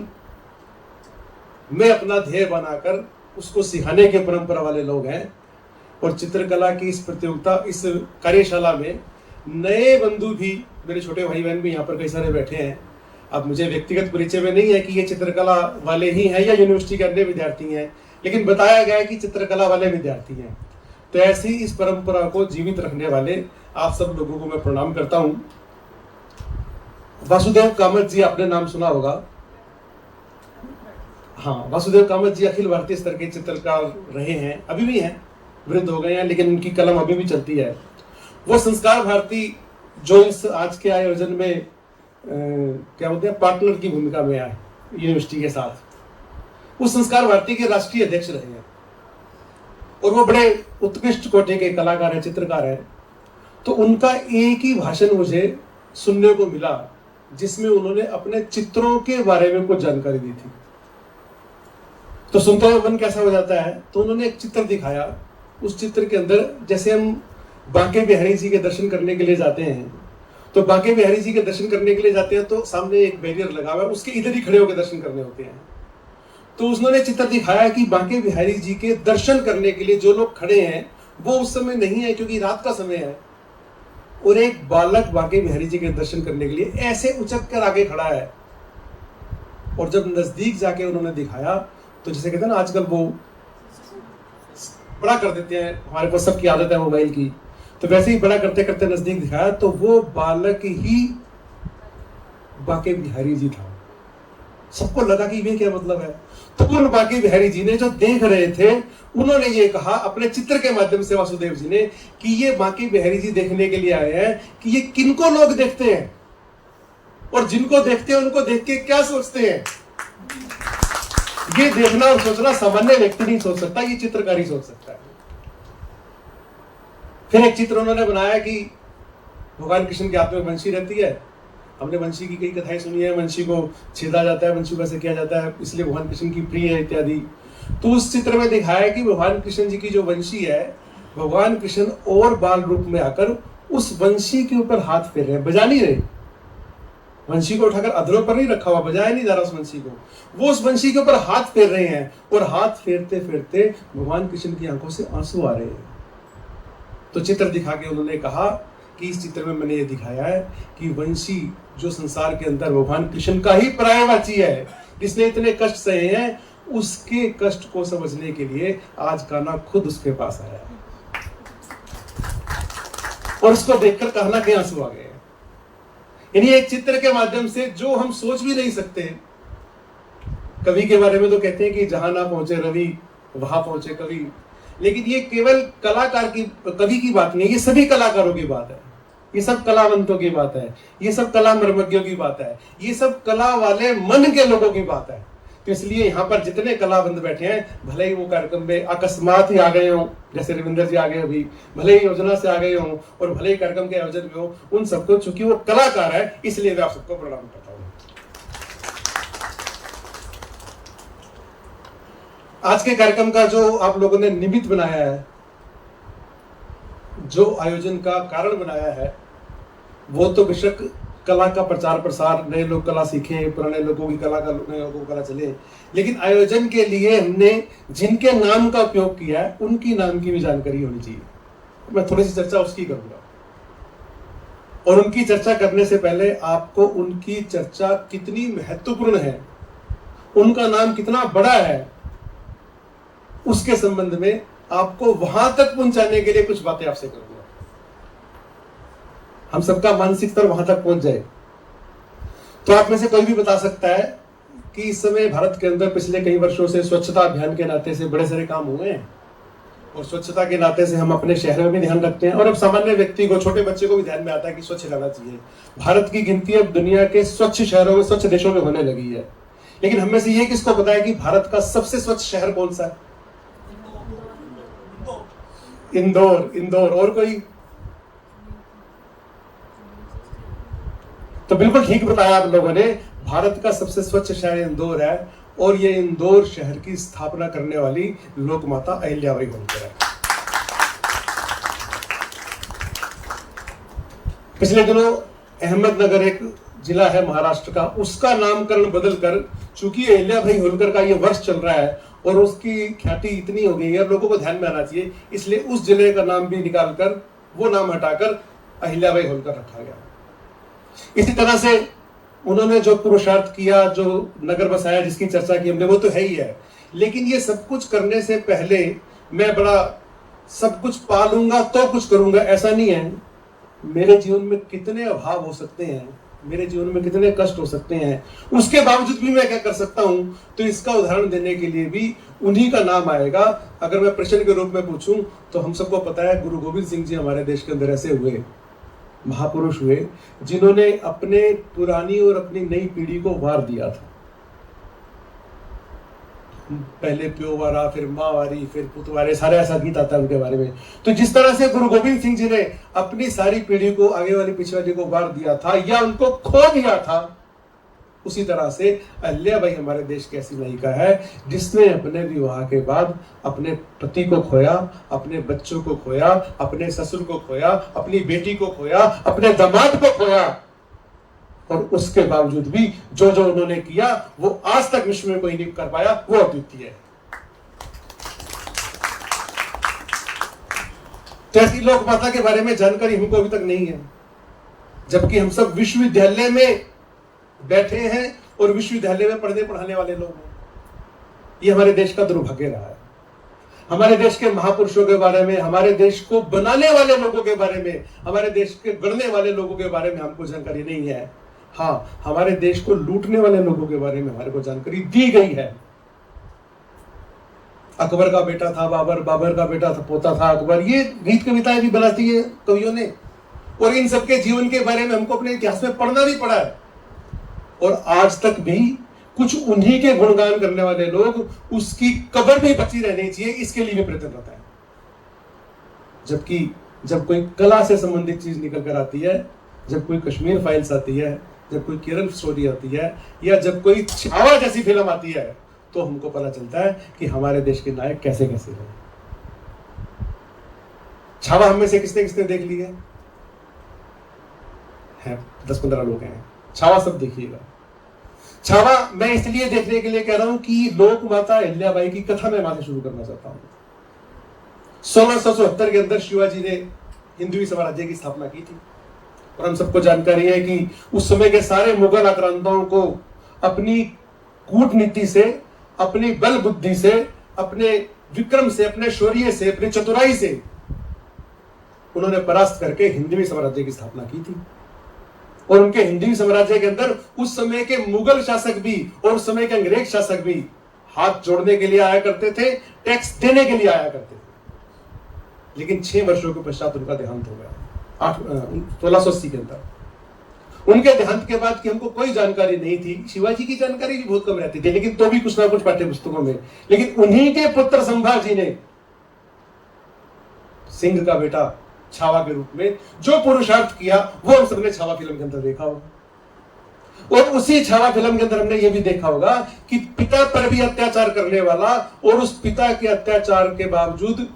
में अपना ध्येय बनाकर उसको सिखाने के परंपरा वाले लोग हैं। और चित्रकला की इस प्रतियोगिता, इस कार्यशाला में नए बंधु भी, मेरे छोटे भाई बहन भी यहाँ पर कई सारे बैठे हैं। अब मुझे व्यक्तिगत परिचय में नहीं है कि ये चित्रकला वाले ही हैं या यूनिवर्सिटी के अन्य विद्यार्थी हैं, लेकिन बताया गया है कि चित्रकला वाले विद्यार्थी हैं। तो ऐसी इस परंपरा को जीवित रखने वाले आप सब लोगों को मैं प्रणाम करता हूं। वासुदेव कामत जी, आपने नाम सुना होगा। हाँ, वासुदेव कामत जी अखिल भारतीय स्तर के चित्रकार रहे हैं, अभी भी हैं, वृद्ध हो गए हैं, लेकिन उनकी कलम अभी भी चलती है। वो संस्कार भारती जो इस आज के आयोजन में क्या बोलते हैं, पार्टनर की भूमिका में आए यूनिवर्सिटी के साथ, उस संस्कार भारती के राष्ट्रीय अध्यक्ष रहे हैं और वो बड़े उत्कृष्ट कोटि के कलाकार हैं, चित्रकार हैं। तो उनका एक ही भाषण मुझे सुनने को मिला जिसमें उन्होंने अपने चित्रों के बारे में कुछ जानकारी दी थी। तो सुनते हुए मन कैसा हो जाता है। तो उन्होंने एक चित्र दिखाया, उस चित्र के अंदर जैसे हम बांके बिहारी जी के दर्शन करने के लिए जाते हैं, तो बांके बिहारी जी के दर्शन करने के लिए जाते हैं तो सामने एक बैरियर लगा हुआ है, उसके इधर ही खड़े होकर दर्शन करने होते हैं। तो उन्होंने चित्र दिखाया कि बांके बिहारी जी के दर्शन करने के लिए जो लोग खड़े हैं वो उस समय नहीं है क्योंकि रात का समय है, और एक बालक बांके बिहारी जी के दर्शन करने के लिए ऐसे उचक कर आगे खड़ा है। और जब नजदीक जाके उन्होंने दिखाया तो जैसे कहते हैं ना, आजकल वो बड़ा कर देते हैं, हमारे पास सबकी आदत है मोबाइल की, तो वैसे ही बड़ा करते करते नजदीक दिखाया तो वो बालक ही बांके बिहारी जी था। सबको लगा कि ये क्या मतलब है। तो उन बांके बिहारी जी ने जो देख रहे थे, उन्होंने ये कहा अपने चित्र के माध्यम से, वासुदेव जी ने, कि ये बांके बिहारी जी देखने के लिए आए हैं कि ये किनको लोग देखते हैं और जिनको देखते हैं उनको देख के क्या सोचते हैं। ये देखना और सोचना सामान्य व्यक्ति नहीं सोच सकता, ये चित्रकारी सोच सकता है। फिर एक चित्र उन्होंने बनाया कि भगवान कृष्ण के हाथ में वंशी रहती है। हमने वंशी की कई कथाएं सुनी है, वंशी को छेदा जाता है, वंशी को ऐसे किया जाता है, इसलिए भगवान कृष्ण की प्रिय है इत्यादि। तो उस चित्र में दिखाया कि भगवान कृष्ण जी की जो वंशी है, भगवान कृष्ण और बाल रूप में आकर उस वंशी के ऊपर हाथ फेर रहे हैं, बजा नहीं रहे। वंशी को उठाकर अधरों पर नहीं रखा हुआ, बजाया नहीं जा रहा उस वंशी को, वो उस वंशी के ऊपर हाथ फेर रहे हैं और हाथ फेरते फेरते भगवान कृष्ण की आंखों से आंसू आ रहे हैं। तो चित्र दिखा के उन्होंने कहा कि इस चित्र में मैंने ये दिखाया है कि वंशी जो संसार के अंदर भगवान कृष्ण का ही पर्यायवाची है, जिसने इतने कष्ट सहे हैं, उसके कष्ट को समझने के लिए आज कान्हा खुद उसके पास आया है। और उसको देखकर कहना के आंसू आ गए। यानी एक चित्र के माध्यम से जो हम सोच भी नहीं सकते। कवि के बारे में तो कहते हैं कि जहां ना पहुंचे रवि वहां पहुंचे कवि, लेकिन ये केवल कलाकार की, कवि की बात नहीं है, ये सभी कलाकारों की बात है, ये सब कलावंतों की बात है, ये सब कला मर्मज्ञों की बात है, ये सब कला वाले मन के लोगों की बात है। तो इसलिए यहाँ पर जितने कलावंत बैठे हैं, भले ही वो कार्यक्रम में अकस्मात ही आ गए हों, जैसे रविंदर जी आ गए अभी, भले ही योजना से आ गए हों और भले ही कार्यक्रम के आयोजन में हो, उन सबको, चूंकि वो कलाकार है, इसलिए मैं आप सबको प्रणाम करता हूँ। आज के कार्यक्रम का जो आप लोगों ने निमित्त बनाया है, जो आयोजन का कारण बनाया है, वो तो बेशक कला का प्रचार प्रसार, नए लोग कला सीखें, पुराने लोगों की कला का नए लोगों को कला चले, लेकिन आयोजन के लिए हमने जिनके नाम का उपयोग किया है उनकी नाम की भी जानकारी होनी चाहिए। मैं थोड़ी सी चर्चा उसकी करूंगा, और उनकी चर्चा करने से पहले आपको उनकी चर्चा कितनी महत्वपूर्ण है, उनका नाम कितना बड़ा है, उसके संबंध में आपको वहां तक पहुंचाने के लिए कुछ बातें आपसे करूंगा, हम सबका मानसिक स्तर वहां तक पहुंच जाए। तो आप में से कोई भी बता सकता है कि इस समय भारत के अंदर पिछले कई वर्षों से स्वच्छता अभियान के नाते से बड़े सारे काम हुए हैं, और स्वच्छता के नाते से हम अपने शहर में भी ध्यान रखते हैं, और अब सामान्य व्यक्ति को, छोटे बच्चे को भी ध्यान में आता है कि स्वच्छ रहना चाहिए। भारत की गिनती अब दुनिया के स्वच्छ शहरों में, स्वच्छ देशों में होने लगी है। लेकिन हमें से ये किसको पता है कि भारत का सबसे स्वच्छ शहर कौन सा है? इंदौर। और कोई? तो बिल्कुल ठीक बताया आप लोगों ने, भारत का सबसे स्वच्छ शहर इंदौर है, और ये इंदौर शहर की स्थापना करने वाली लोक माता अहिल्याबाई होलकर है। पिछले दिनों अहमदनगर एक जिला है महाराष्ट्र का, उसका नामकरण बदलकर, चूंकि अहिल्याबाई होलकर का ये वर्ष चल रहा है और उसकी ख्याति इतनी हो गई है, लोगों को ध्यान में आना चाहिए, इसलिए उस जिले का नाम भी निकालकर, वो नाम हटाकर अहिल्याबाई होलकर रखा गया। इसी तरह से उन्होंने जो पुरुषार्थ किया, जो नगर बसाया, जिसकी चर्चा की हमने, वो तो है ही है। लेकिन ये सब कुछ करने से पहले मैं बड़ा सब कुछ पालूंगा तो कुछ करूंगा, ऐसा नहीं है। मेरे जीवन में कितने अभाव हो सकते हैं, मेरे जीवन में कितने कष्ट हो सकते हैं, उसके बावजूद भी मैं क्या कर सकता हूं। तो इसका उदाहरण देने के लिए भी उन्हीं का नाम आएगा। अगर मैं प्रश्न के रूप में पूछूं तो हम सबको पता है, गुरु गोविंद सिंह जी हमारे देश के अंदर ऐसे हुए महापुरुष हुए जिन्होंने अपने पुरानी और अपनी नई पीढ़ी को वार दिया था। पहले प्यो वारा, फिर माँ वारी, फिर पुतवारे, सारे ऐसा गीत आता है उनके बारे में। तो जिस तरह से गुरु गोविंद सिंह जी ने अपनी सारी पीढ़ी को, आगे वाली पिछली वाली को वार दिया था या उनको खो दिया था, उसी तरह से अहिल्याबाई हमारे देश की ऐसी नायिका है जिसने अपने विवाह के बाद अपने पति को खोया, अपने बच्चों को खोया, अपने ससुर को खोया, अपनी बेटी को खोया, अपने दामाद को खोया, और उसके बावजूद भी जो जो उन्होंने किया वो आज तक विश्व में कोई नहीं कर पाया, वो अद्वितीय है। तो ऐसी लोक माता के बारे में जानकारी हमको अभी तक नहीं है, जबकि हम सब विश्वविद्यालय में बैठे हैं और विश्वविद्यालय में पढ़ने पढ़ाने वाले लोग हैं। ये हमारे देश का दुर्भाग्य रहा है। हमारे देश के महापुरुषों के बारे में, हमारे देश को बनाने वाले लोगों के बारे में, हमारे देश के गढ़ने वाले लोगों के बारे में हमको जानकारी नहीं है। हाँ, हमारे देश को लूटने वाले लोगों के बारे में हमारे को जानकारी दी गई है। अकबर का बेटा था बाबर, बाबर का बेटा था पोता था अकबर, ये गीत कविताएं भी बनाती है कवियों ने, और इन सबके जीवन के बारे में हमको अपने इतिहास में पढ़ना भी पड़ा है। और आज तक भी कुछ उन्हीं के गुणगान करने वाले लोग, उसकी कब्र भी बची रहनी चाहिए, इसके लिए भी प्रयत्नरत है। जबकि जब कोई कला से संबंधित चीज निकल कर आती है, जब कोई कश्मीर फाइल्स आती है, जब कोई केरल स्टोरी आती है, या जब कोई छावा जैसी फिल्म आती है, तो हमको पता चलता है कि हमारे देश के नायक कैसे कैसे हैं। छावा हम में से किसने किसने देख ली है? 10-15 लोग हैं। छावा सब देखिएगा। छावा मैं इसलिए देखने के लिए कह रहा हूं कि लोक माता अहिल्याबाई की कथा मैं वहां से शुरू करना चाहता हूं। 1677 के अंदर शिवाजी ने हिंदवी स्वराज्य की स्थापना की थी, और हम सबको जानकारी है कि उस समय के सारे मुगल आक्रांताओं को अपनी कूटनीति से, अपनी बल बुद्धि से, अपने विक्रम से, अपने शौर्य से, अपनी चतुराई से उन्होंने परास्त करके हिंदवी साम्राज्य की स्थापना की थी। और उनके हिंदवी साम्राज्य के अंदर उस समय के मुगल शासक भी और उस समय के अंग्रेज शासक भी हाथ जोड़ने के लिए आया करते थे, टैक्स देने के लिए आया करते थे। लेकिन 6 वर्षों के पश्चात उनका देहांत हो गया 1680 के अंदर। उनके देहांत के बाद की हमको कोई जानकारी नहीं थी। शिवाजी की जानकारी भी बहुत कम रहती थी, लेकिन तो भी कुछ ना कुछ पाठ्य पुस्तकों में। लेकिन उन्हीं के पुत्र संभाजी ने सिंह का बेटा छावा के रूप में जो पुरुषार्थ किया वो हम सबने छावा फिल्म के अंदर देखा होगा। और उसी छावा फिल्म के अंदर हमने ये भी देखा होगा कि पिता पर भी अत्याचार करने वाला और उस पिता के अत्याचार के बावजूद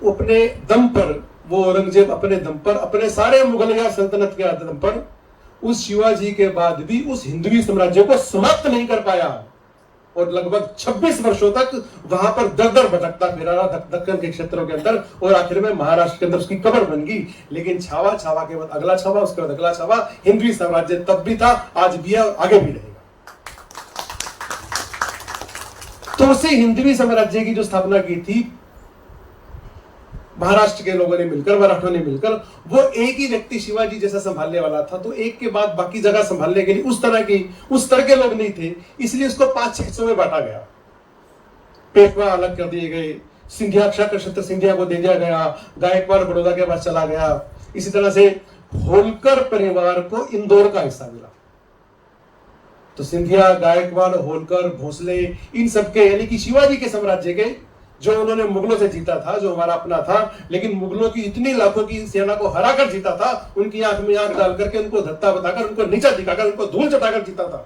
अपने दम पर, वो औरंगजेब अपने दम पर, अपने सारे मुगलिया सल्तनत के दम पर उस शिवाजी के बाद भी उस हिंदवी साम्राज्य को समाप्त नहीं कर पाया। और लगभग 26 वर्षों तक वहां पर दर दर भटकता फिरा रहा दक्कन के क्षेत्रों के अंदर, और आखिर में महाराष्ट्र के अंदर उसकी कब्र बन गई। लेकिन छावा, छावा के बाद अगला छावा, उसके बाद अगला छावा, हिंदवी साम्राज्य तब भी था, आज भी है, आगे भी रहेगा। तो उसे हिंदवी साम्राज्य की जो स्थापना की थी महाराष्ट्र के लोगों ने मिलकर, मराठों ने मिलकर, वो एक ही व्यक्ति शिवाजी जैसा संभालने वाला था। तो एक के बाद बाकी जगह संभालने के लिए उस तरह के लोग नहीं थे, इसलिए उसको 5-6 हिस्सों में बांटा गया। पेशवा अलग कर दिए गए, सिंधिया, क्षत्र सिंधिया को दे दिया गया, गायकवाड़ बड़ौदा के पास चला गया। इसी तरह से होलकर परिवार को इंदौर का हिस्सा मिला। तो सिंधिया, गायकवाड़, होलकर, भोसले, इन सबके यानी कि शिवाजी के साम्राज्य के, जो उन्होंने मुगलों से जीता था, जो हमारा अपना था, लेकिन मुगलों की इतनी लाखों की सेना को हराकर जीता था, उनकी आंख में आंख डाल करके, उनको धत्ता बताकर, उनको नीचा दिखाकर, उनको धूल चटाकर जीता था,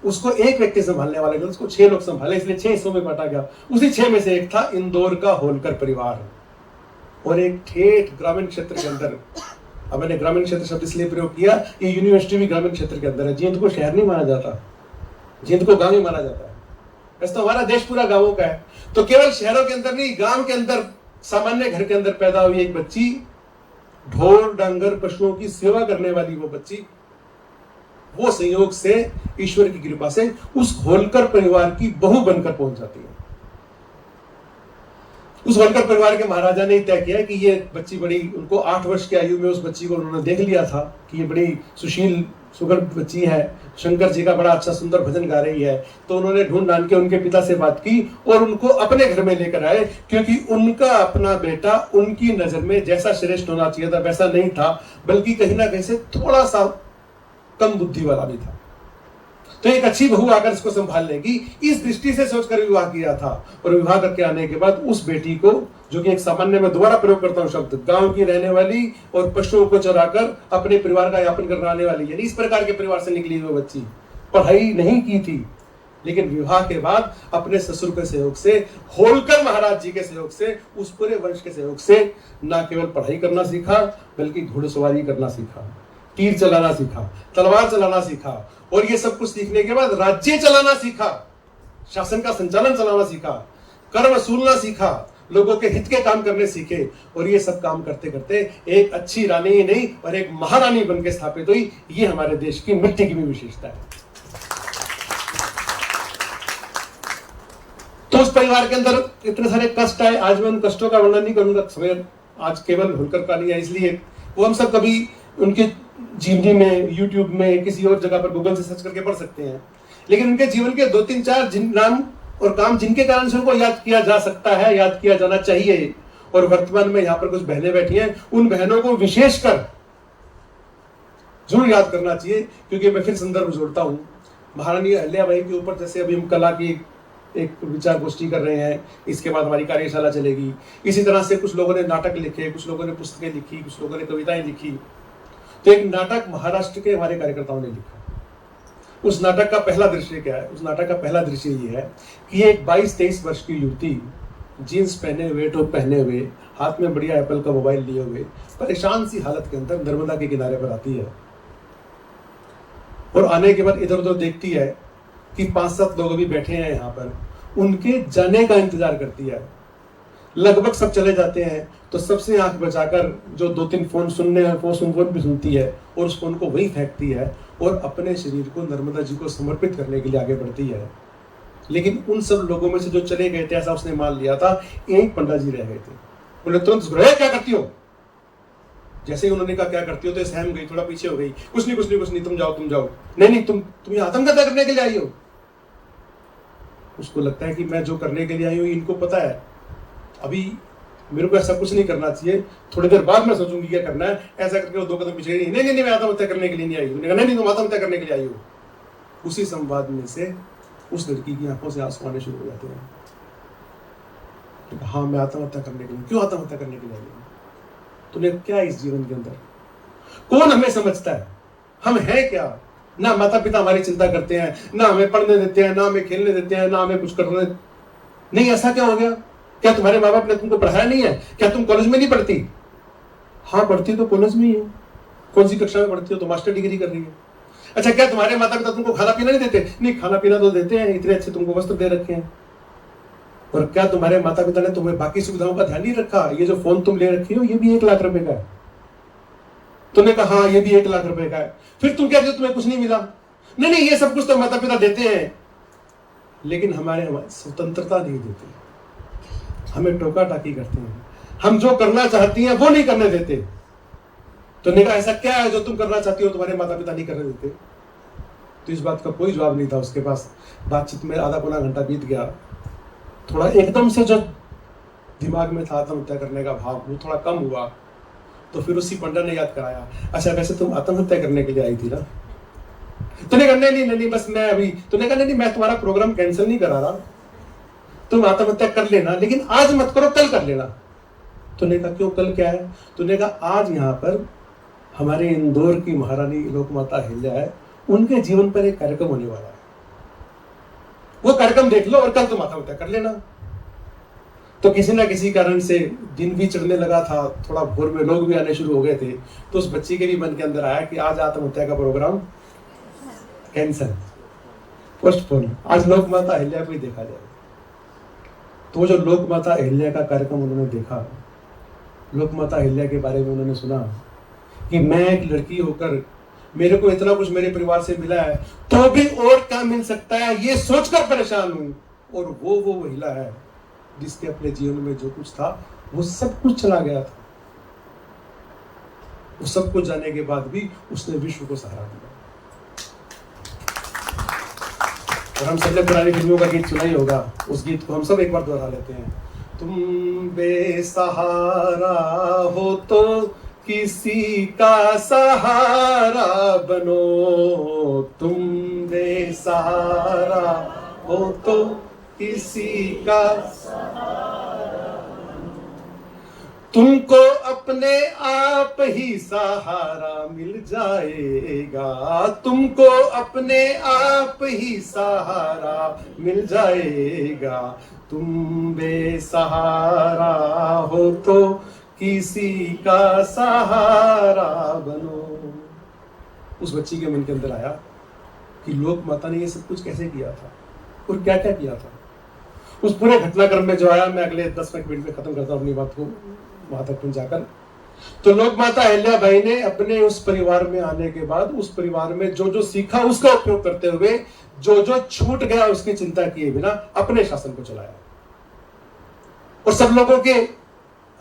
उसको एक व्यक्ति संभालने वाले थे, उसको 6 लोग संभाले, इसलिए 6 हिस्सों में बांटा गया। उसी 6 में से एक था इंदौर का होलकर परिवार। और एक ठेठ ग्रामीण क्षेत्र के अंदर, अब मैंने ग्रामीण क्षेत्र शब्द इसलिए प्रयोग किया, ये यूनिवर्सिटी भी ग्रामीण क्षेत्र के अंदर है। जींद को शहर नहीं माना जाता, जींद को गांव ही माना जाता है। वैसे तो हमारा देश पूरा गांवों का है। तो केवल शहरों के अंदर नहीं, गांव के अंदर, सामान्य घर के अंदर पैदा हुई एक बच्ची, ढोर डांगर पशुओं की सेवा करने वाली वो बच्ची, वो संयोग से, ईश्वर की कृपा से उस होलकर परिवार की बहू बनकर पहुंच जाती है। उस होलकर परिवार के महाराजा ने तय किया कि ये बच्ची बड़ी, उनको 8 वर्ष की आयु में उस बच्ची को उन्होंने देख लिया था कि ये बड़ी सुशील सुगढ़ बच्ची है, शंकर जी का बड़ा अच्छा सुंदर भजन गा रही है। तो उन्होंने ढूंढ ढांढ के उनके पिता से बात की और उनको अपने घर में लेकर आए, क्योंकि उनका अपना बेटा उनकी नजर में जैसा श्रेष्ठ होना चाहिए था वैसा नहीं था, बल्कि कहीं ना कहीं से थोड़ा सा कम बुद्धि वाला भी था। तो एक अच्छी बहू आकर इसको संभाल लेगी, इस दृष्टि से सोचकर विवाह किया था। और विवाह करके आने के बाद उस बेटी को, जो कि एक सामान्य, में दोबारा प्रयोग करता हूं शब्द, गांव की रहने वाली और पशुओं को चराकर अपने परिवार का यापन करने आने वाली, यानी इस प्रकार के परिवार से निकली हुई बच्ची, पढ़ाई नहीं की थी, लेकिन विवाह के बाद अपने ससुर के सहयोग से, होलकर महाराज जी के सहयोग से, उस पूरे वंश के सहयोग से न केवल पढ़ाई करना सीखा, बल्कि घुड़सवारी करना सीखा, तीर चलाना सीखा, तलवार चलाना सीखा। और ये सब कुछ सीखने के बाद राज्य चलाना सीखा, शासन का संचालन चलाना सीखा, कर वसूलना सीखा, लोगों के हित के काम करने सीखे। और ये सब काम करते करते एक अच्छी रानी ही नहीं और एक महारानी बनकर स्थापित हुई। ये हमारे देश की मिट्टी की भी विशेषता है। तो उस परिवार के अंदर इतने सारे कष्ट आए, आज मैं उन कष्टों का वर्णन नहीं करूंगा, समय आज केवल होलकर का नहीं है, इसलिए वो हम सब कभी उनके जीवनी में, यूट्यूब में, किसी और जगह पर गूगल से सर्च करके पढ़ सकते हैं। लेकिन उनके जीवन के 2-3-4 नाम और काम जिनके कारण से उनको याद किया जा सकता है, याद किया जाना चाहिए। और वर्तमान में यहाँ पर कुछ बहनें बैठी हैं, उन बहनों को विशेषकर जरूर याद करना चाहिए, क्योंकि मैं फिर संदर्भ जोड़ता हूँ महारानी अहिल्याबाई के ऊपर। जैसे अभी हम कला की एक विचार गोष्ठी कर रहे हैं, इसके बाद हमारी कार्यशाला चलेगी। इसी तरह से कुछ लोगों ने नाटक लिखे, कुछ लोगों ने पुस्तकें लिखी, कुछ लोगों ने कविताएं लिखी। तो एक नाटक महाराष्ट्र के हमारे कार्यकर्ताओं ने लिखा। उस नाटक का पहला दृश्य क्या है? उस नाटक का पहला दृश्य ये है कि एक 22-23 वर्ष की युवती, जीन्स पहने हुए, टॉप पहने हुए, हाथ में बढ़िया एप्पल का मोबाइल लिए हुए, परेशान सी हालत के अंदर नर्मदा के किनारे पर आती है। और आने के बाद इधर उधर देखती है कि 5-7 लोग अभी बैठे हैं यहाँ पर, उनके जाने का इंतजार करती है। लगभग सब चले जाते हैं तो सबसे आंख बचाकर जो 2-3 फोन सुनने हैं, फोन भी सुनती है और उस फोन को वही फेंकती है और अपने शरीर को नर्मदा जी को समर्पित करने के लिए आगे बढ़ती है। लेकिन उन सब लोगों में से जो चले गए थे, ऐसा उसने मान लिया था, एक पंडित जी रह गए थे। बोले तुरंत क्या करती हो? जैसे ही उन्होंने कहा क्या करती हो तो सहम गई, थोड़ा पीछे हो गई। कुछ नहीं, तुम जाओ। नहीं, तुम ये आत्महत्या करने के लिए आई हो। उसको लगता है कि मैं जो करने के लिए आई हूँ इनको पता है, अभी मेरे को ऐसा कुछ नहीं करना चाहिए, थोड़ी देर बाद मैं सोचूंगी क्या करना है। ऐसा करके वो 2 कदम पीछे गई। नहीं, मैं आत्महत्या करने के लिए नहीं आई हूँ। नहीं, तुम आत्महत्या करने के लिए आई हो। उसी संवाद में से उस लड़की की आंखों से आंसू आने शुरू हो जाते हैं। हाँ, मैं आत्महत्या करने के लिए। क्यों आत्महत्या करने के लिए आई हूँ? तूने क्या इस जीवन के अंदर, कौन हमें समझता है, हम हैं क्या? ना माता पिता हमारी चिंता करते हैं, ना हमें पढ़ने देते हैं, ना हमें खेलने देते हैं, ना हमें कुछ करने नहीं। ऐसा क्या हो गया? क्या तुम्हारे माँ बाप ने तुमको पढ़ाया नहीं है? क्या तुम कॉलेज में नहीं पढ़ती? हाँ, पढ़ती तो कॉलेज में ही हो। कौन सी कक्षा में पढ़ती हो? तो मास्टर डिग्री कर रही है। अच्छा, क्या तुम्हारे माता पिता तुमको खाना पीना नहीं देते? नहीं, खाना पीना तो देते हैं, इतने अच्छे तुमको वस्त्र दे रखे हैं। और क्या तुम्हारे माता पिता ने तुम्हें बाकी सुविधाओं का ध्यान नहीं रखा? ये जो फोन तुम ले रखी हो ये भी 1 लाख रुपए का है। तुमने कहा हाँ, ये भी 1 लाख रुपए का है। फिर तुम कहते हो तुम्हें कुछ नहीं मिला? नहीं, ये सब कुछ तो माता पिता देते हैं, लेकिन हमारे स्वतंत्रता नहीं देते, हमें टोका टाकी करते हैं, हम जो करना चाहती हैं वो नहीं करने देते। तुमने कहा ऐसा क्या है जो तुम करना चाहती हो तुम्हारे माता पिता नहीं करने देते? तो इस बात का कोई जवाब नहीं था उसके पास। बातचीत में आधा पौना घंटा बीत गया। थोड़ा एकदम से जो दिमाग में था आत्महत्या करने का भाव वो थोड़ा कम हुआ। तो फिर उसी पंडा ने याद कराया, अच्छा वैसे तुम आत्महत्या करने के लिए आई थी ना? तूने कहा नहीं, बस मैं अभी। तूने कहा नहीं, मैं तुम्हारा प्रोग्राम कैंसिल नहीं करा रहा, तुम आत्महत्या कर लेना, लेकिन आज मत करो, कल कर लेना। तूने कहा क्यों, कल क्या है? तूने कहा आज यहाँ पर हमारे इंदौर की महारानी लोकमाता अहिल्या है, उनके जीवन पर एक कार्यक्रम होने वाला है, वो कार्यक्रम देख लो और कल तुम आत्महत्या कर लेना। तो किसी ना किसी कारण से दिन भी चढ़ने लगा था, थोड़ा भोर में लोग भी आने शुरू हो गए थे, तो उस बच्ची के भी मन के अंदर आया कि आज आत्महत्या का प्रोग्राम कैंसिल, पोस्टपोन, आज लोकमाता अहिल्या को ही देखा जाए। तो जो लोकमाता अहिल्या का कार्यक्रम उन्होंने देखा, लोकमाता अहिल्या के बारे में उन्होंने सुना कि मैं एक लड़की होकर मेरे को इतना कुछ मेरे परिवार से मिला है तो भी और क्या मिल सकता है, ये सोचकर परेशान हूं। और वो महिला है जिसके अपने जीवन में जो कुछ था वो सब कुछ चला गया था। वो सब कुछ जाने के बाद भी उसने विश्व को सहारा दिया। और हम सबने पुरानी फिल्मों का गीत सुना ही होगा, उस गीत को हम सब एक बार दोहरा लेते हैं। तुम बेसहारा हो तो किसी का सहारा बनो, तुम बेसहारा हो तो किसी का तुमको अपने आप ही सहारा मिल जाएगा, तुमको अपने आप ही सहारा मिल जाएगा, तुम बेसहारा हो तो किसी का सहारा बनो। उस बच्ची के मन के अंदर आया कि लोक माता ने ये सब कुछ कैसे किया था और क्या क्या किया था। उस पूरे घटनाक्रम में जो आया, मैं अगले 10 मिनट में खत्म करता हूं अपनी बात को वहां तक जाकर। तो लोक माता अहिल्या बाई ने अपने उस परिवार में आने के बाद उस परिवार में जो जो सीखा उसका उपयोग करते हुए जो जो छूट गया उसकी चिंता किए बिना अपने शासन को चलाया। और सब लोगों के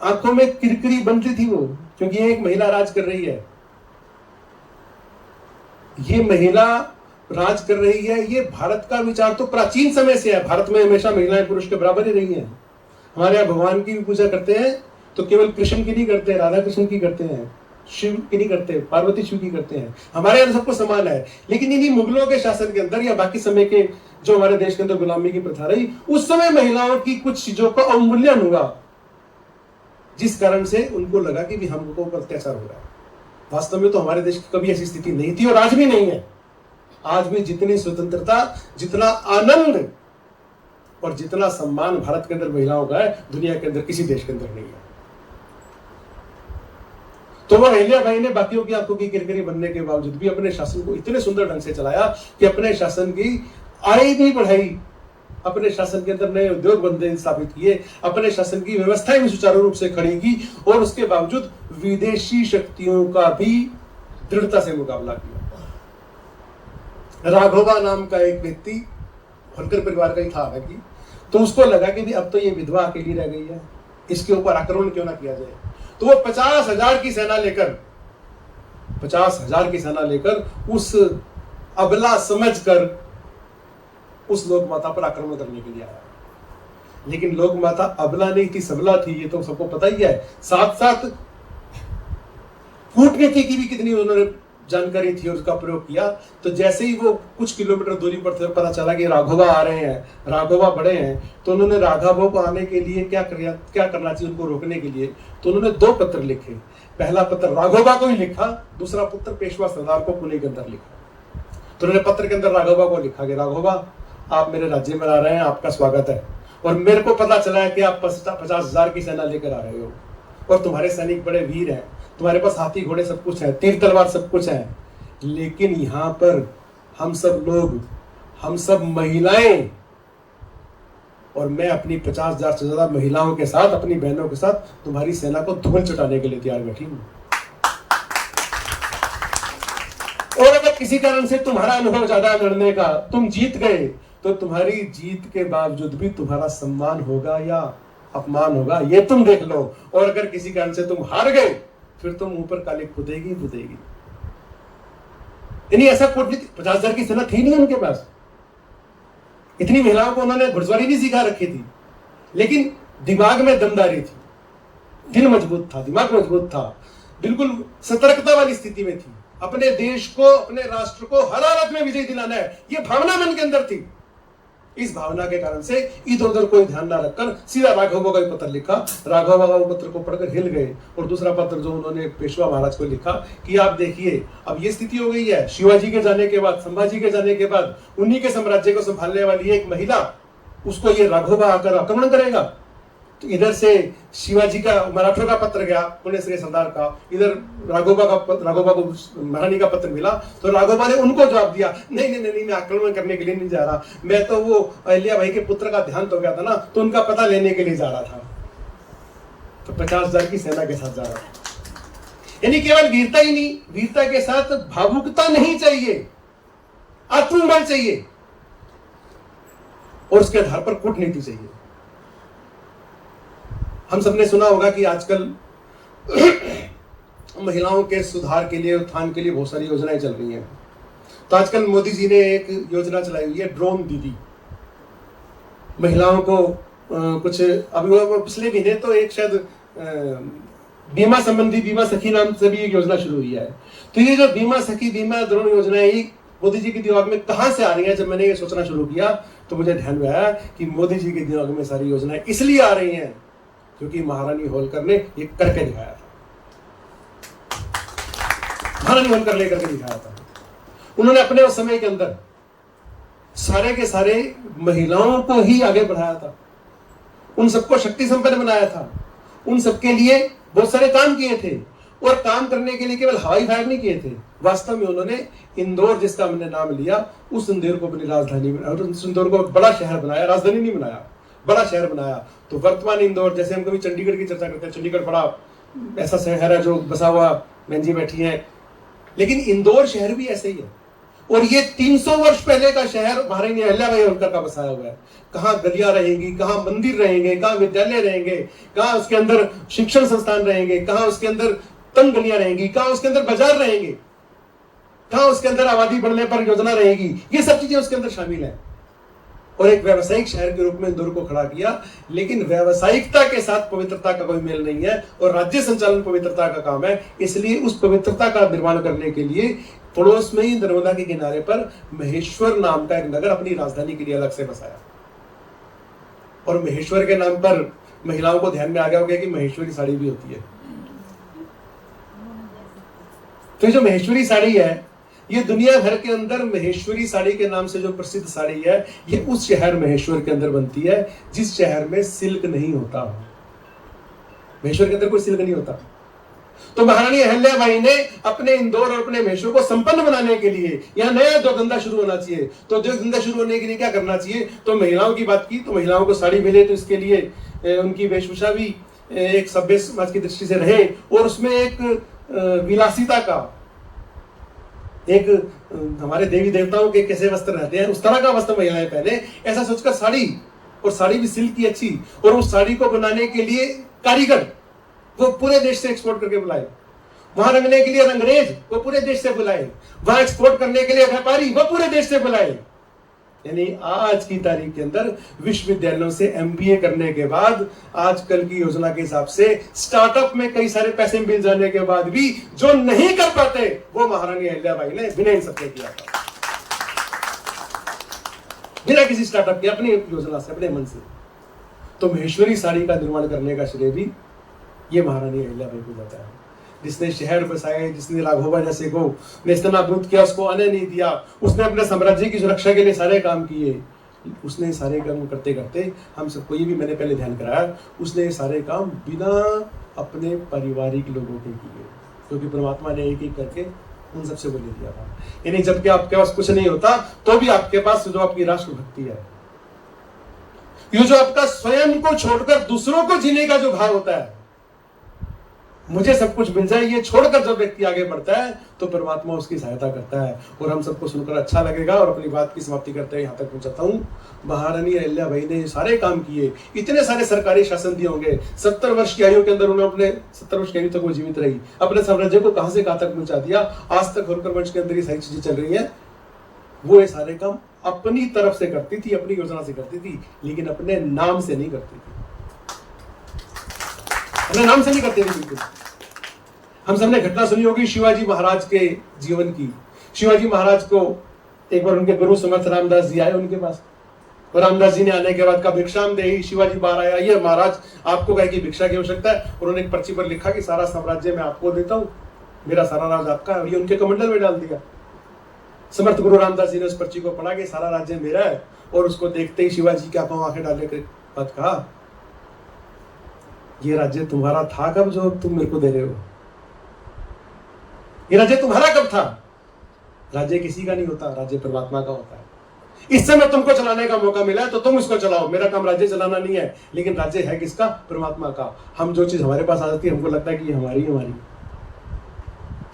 आंखों में किरकिरी बन रही थी वो, क्योंकि ये एक महिला राज कर रही है, ये महिला राज कर रही है। ये भारत का विचार तो प्राचीन समय से है, भारत में हमेशा महिलाएं पुरुष के बराबर ही रही हैं। हमारे यहाँ भगवान की भी पूजा करते हैं तो केवल कृष्ण की नहीं करते, राधा कृष्ण की करते हैं, शिव की नहीं करते, पार्वती शिव की करते हैं। हमारे यहाँ सबको समान है। लेकिन इन्हीं मुगलों के शासन के अंदर या बाकी समय के जो हमारे देश के अंदर गुलामी की प्रथा रही, उस समय महिलाओं की कुछ चीजों का अवमूल्यन हुआ, जिस कारण से उनको लगा कि भी हमको ऊपर अत्याचार हो रहा है। वास्तव में तो हमारे देश की कभी ऐसी स्थिति नहीं थी और आज भी नहीं है। आज भी जितनी स्वतंत्रता, जितना आनंद और जितना सम्मान भारत के अंदर महिलाओं का है, दुनिया के अंदर किसी देश के अंदर नहीं है। तो वह अहिल्या बाई ने बाकियों की आंखों की किरकिरी बनने के बावजूद भी अपने शासन को इतने सुंदर ढंग से चलाया कि अपने शासन की आय भी बढ़ाई, अपने शासन के अंदर नए उद्योग धंधे स्थापित किए, अपने शासन की व्यवस्थाएं भी सुचारू रूप से खड़ी की और उसके बावजूद विदेशी शक्तियों का भी दृढ़ता से मुकाबला किया। राघवा नाम का एक व्यक्ति होलकर परिवार का ही था हालांकि, तो उसको लगा कि भी अब तो ये विधवा अकेली रह गई है, इसके ऊपर आक्रमण क्यों ना किया जाए। तो वो 50,000 की सेना लेकर 50,000 की सेना लेकर उस अबला समझकर उस लोक माता पर आक्रमण करने के लिए आया। लेकिन लोक माता अबला नहीं थी, सबला थी, ये तो सबको पता ही है। साथ साथ कूटनीति की भी कितनी उन्होंने जानकारी थी और उसका प्रयोग किया। तो जैसे ही वो कुछ किलोमीटर दूरी पर थे, पता चला कि राघवा आ रहे हैं, राघवा बड़े हैं, तो उन्होंने राघव को आने के लिए क्या करना चाहिए, उनको रोकने के लिए। तो उन्होंने 2 पत्र लिखे। पहला पत्र राघवा को ही लिखा, दूसरा पत्र पेशवा सरदार को पुणे के अंदर लिखा। तो उन्होंने पत्र के अंदर राघवा को लिखा कि राघवा, आप मेरे राज्य में आ रहे हैं, आपका स्वागत है, और मेरे को पता चला है कि आप 50,000 की सेना लेकर आ रहे हो और तुम्हारे सैनिक बड़े वीर हैं, तुम्हारे पास हाथी घोड़े सब कुछ है, तीर तलवार सब कुछ है, लेकिन यहाँ पर हम सब लोग, हम सब महिलाएं, और मैं अपनी 50,000 से ज्यादा महिलाओं के साथ, अपनी बहनों के साथ तुम्हारी सेना को धूल चटाने के लिए तैयार बैठी हूं। और अगर किसी कारण से तुम्हारा अनुभव ज्यादा लड़ने का, तुम जीत गए, तो तुम्हारी जीत के बावजूद भी तुम्हारा सम्मान होगा या अपमान होगा, ये तुम देख लो। और अगर किसी कारण से तुम हार गए, फिर तुम ऊपर काली खुदेगी। यानी ऐसा कूटनीति 50,000 की सेना थी नहीं उनके पास। इतनी महिलाओं को उन्होंने घुड़सवारी नहीं सिखा रखी थी, लेकिन दिमाग में दमदारी थी, दिल मजबूत था, दिमाग मजबूत था, बिल्कुल सतर्कता वाली स्थिति में थी। अपने देश को, अपने राष्ट्र को हर हालत में विजय दिलाना है, ये भावना मन के अंदर थी। इस भावना के कारण से इधर उधर कोई ध्यान ना रखकर सीधा राघव का पत्र लिखा। राघव का पत्र को पढ़कर हिल गए। और दूसरा पत्र जो उन्होंने पेशवा महाराज को लिखा कि आप देखिए, अब ये स्थिति हो गई है, शिवाजी के जाने के बाद, संभाजी के जाने के बाद, उन्हीं के साम्राज्य को संभालने वाली एक महिला, उसको ये राघव आकर आक्रमण करेगा। तो इधर से शिवाजी का, मराठों का पत्र गया, पुणे से सरदार का, इधर राघोबा को महारानी का पत्र मिला। तो राघोबा ने उनको जवाब दिया, नहीं नहीं नहीं, मैं आक्रमण करने के लिए नहीं जा रहा, मैं तो वो अहिल्या भाई के पुत्र का देहांत हो गया था ना, तो उनका पता लेने के लिए जा रहा था। तो 50,000 की सेना के साथ जा रहा था। यानी केवल वीरता ही नहीं, वीरता के साथ भावुकता नहीं चाहिए, आत्मबल चाहिए, और उसके आधार पर कूटनीति चाहिए। हम सबने सुना होगा कि आजकल महिलाओं के सुधार के लिए, उत्थान के लिए बहुत सारी योजनाएं चल रही हैं। तो आजकल मोदी जी ने एक योजना चलाई हुई है, ड्रोन दीदी। महिलाओं को कुछ अभी पिछले महीने तो एक शायद बीमा संबंधी बीमा सखी नाम से भी एक योजना शुरू हुई है। तो ये जो बीमा सखी, बीमा ड्रोन योजना है, मोदी जी के दिमाग में कहां से आ रही है? जब मैंने ये सोचना शुरू किया तो मुझे ध्यान में आया कि मोदी जी के दिमाग में सारी योजनाएं इसलिए आ रही हैं क्योंकि महारानी होलकर ने ये करके दिखाया था। महारानी होलकर लेकर के दिखाया था। उन्होंने अपने उस समय के अंदर सारे के सारे महिलाओं को ही आगे बढ़ाया था, उन सबको शक्ति संपन्न बनाया था, उन सबके लिए बहुत सारे काम किए थे। और काम करने के लिए केवल हवाई फायर नहीं किए थे, वास्तव में उन्होंने इंदौर, जिसका हमने नाम लिया, उस इंदौर को अपनी राजधानी बनाया, उस इंदौर को बड़ा शहर बनाया, राजधानी नहीं बनाया, बड़ा शहर बनाया। तो वर्तमान इंदौर, जैसे हम कभी चंडीगढ़ की चर्चा करते हैं, चंडीगढ़ बड़ा ऐसा शहर है जो बसा हुआ, बहन जी बैठी है, लेकिन इंदौर शहर भी ऐसे ही है। और ये 300 वर्ष पहले का शहर महारानी अहिल्याबाई होलकर का बसाया हुआ है। कहाँ गलियां रहेंगी, कहाँ मंदिर रहेंगे, कहाँ विद्यालय रहेंगे, कहाँ उसके अंदर शिक्षण संस्थान रहेंगे, कहाँ उसके अंदर तंग गलियां रहेंगी, कहाँ उसके अंदर बाजार रहेंगे, कहाँ उसके अंदर आबादी बढ़ने पर योजना रहेगी। ये सब चीजें उसके अंदर शामिल है। और एक व्यावसायिक शहर के रूप में इंदौर को खड़ा किया। लेकिन व्यावसायिकता के साथ पवित्रता का कोई मेल नहीं है, और राज्य संचालन पवित्रता का काम है। इसलिए उस पवित्रता का निर्माण करने के लिए पड़ोस में ही नर्मदा के किनारे पर महेश्वर नाम का एक नगर अपनी राजधानी के लिए अलग से बसाया। और महेश्वर के नाम पर महिलाओं को ध्यान में आ गया होगा कि महेश्वरी साड़ी भी होती है। तो जो महेश्वरी साड़ी है, ये दुनिया भर के अंदर महेश्वरी साड़ी के नाम से जो प्रसिद्ध साड़ी है, ये उस शहर महेश्वर के अंदर बनती है जिस शहर में सिल्क नहीं होता। महेश्वर के अंदर कोई सिल्क नहीं होता। तो महारानी अहिल्याबाई ने अपने इंदौर और अपने महेश्वर को संपन्न बनाने के लिए यहाँ नया जो धंधा शुरू होना चाहिए। तो जो धंधा शुरू होने के लिए क्या करना चाहिए? तो महिलाओं की बात की, तो महिलाओं को साड़ी मिले, तो इसके लिए उनकी वेशभूषा भी एक सभ्य समाज की दृष्टि से रहे, और उसमें एक विलासिता का, एक हमारे देवी देवताओं के कैसे वस्त्र रहते हैं उस तरह का वस्त्र महिलाएं पहने, ऐसा सोचकर साड़ी, और साड़ी भी सिल्क की अच्छी। और उस साड़ी को बनाने के लिए कारीगर वो पूरे देश से एक्सपोर्ट करके बुलाए, वहां रंगने के लिए रंगरेज वो पूरे देश से बुलाए, वहां एक्सपोर्ट करने के लिए व्यापारी वो पूरे देश से बुलाए। यानी आज की तारीख के अंदर विश्वविद्यालयों से एमबीए करने के बाद आजकल की योजना के हिसाब से स्टार्टअप में कई सारे पैसे मिल जाने के बाद भी जो नहीं कर पाते वो महारानी अहिल्याबाई ने बिना इन सबके किया था, बिना किसी स्टार्टअप के, अपनी योजना से, अपने मन से। तो महेश्वरी साड़ी का निर्माण करने का श्रेय भी ये महारानी अहिल्याबाई को जाता है, जिसने शहर बसाए, जिसने राघोबा जैसे को नेस्तनाबूद किया, उसको आने नहीं दिया, उसने अपने साम्राज्य की सुरक्षा के लिए सारे काम किए। उसने सारे काम करते करते हम सबको ये भी मैंने पहले ध्यान कराया, उसने ये सारे काम बिना अपने पारिवारिक लोगों के किए, क्योंकि परमात्मा ने एक एक करके उन सबसे वो ले दिया था। यानी जबकि आपके पास कुछ नहीं होता तो भी आपके पास जो आपकी राष्ट्र भक्ति है, ये जो आपका स्वयं को छोड़कर दूसरों को जीने का जो भाव होता है, मुझे सब कुछ मिल जाए, ये छोड़कर जब व्यक्ति आगे बढ़ता है तो परमात्मा उसकी सहायता करता है। और हम सबको सुनकर अच्छा लगेगा और अपनी बात की समाप्ति करते हैं, यहाँ तक पहुंचाता हूँ। महारानी अहिल्याबाई ने सारे काम किए, इतने सारे सरकारी शासन दिए होंगे, 70 वर्ष की आयु के अंदर उन्होंने अपने 70 वर्ष की आयु तक वो जीवित रही, अपने साम्राज्य को कहां से कहां तक पहुंचा दिया। आज तक होलकर वंश के अंदर ये सारी चीजें चल रही है। वो ये सारे काम अपनी तरफ से करती थी, अपनी योजना से करती थी, लेकिन अपने नाम से नहीं करती थी, अपने नाम से नहीं करती थी बिल्कुल। हम सबने घटना सुनी होगी शिवाजी महाराज के जीवन की। शिवाजी महाराज को एक बार उनके गुरु समर्थ रामदास जी आए उनके पास, और रामदास जी ने आने के बाद कहा भिक्षाम देहि। शिवाजी बाहर आया, ये महाराज आपको कहे कि भिक्षा की आवश्यकता है। उन्होंने एक पर्ची पर लिखा कि सारा साम्राज्य मैं आपको देता हूं, मेरा सारा राज आपका है, और ये उनके कमंडल में डाल दिया। समर्थ गुरु रामदास जी ने उस पर्ची को पढ़ा कि सारा राज्य मेरा है, और उसको देखते ही शिवाजी क्या आंखें डालने के बाद कहा, ये राज्य तुम्हारा था कब जो तुम मेरे को दे रहे हो? ये राज्य तुम्हारा कब था? राज्य किसी का नहीं होता, राज्य परमात्मा का होता है। इस समय तुमको चलाने का मौका मिला है तो तुम इसको चलाओ, मेरा काम राज्य चलाना नहीं है, लेकिन राज्य है किसका? परमात्मा का। हम जो चीज हमारे पास आ जाती है हमको लगता है कि ये हमारी हमारी।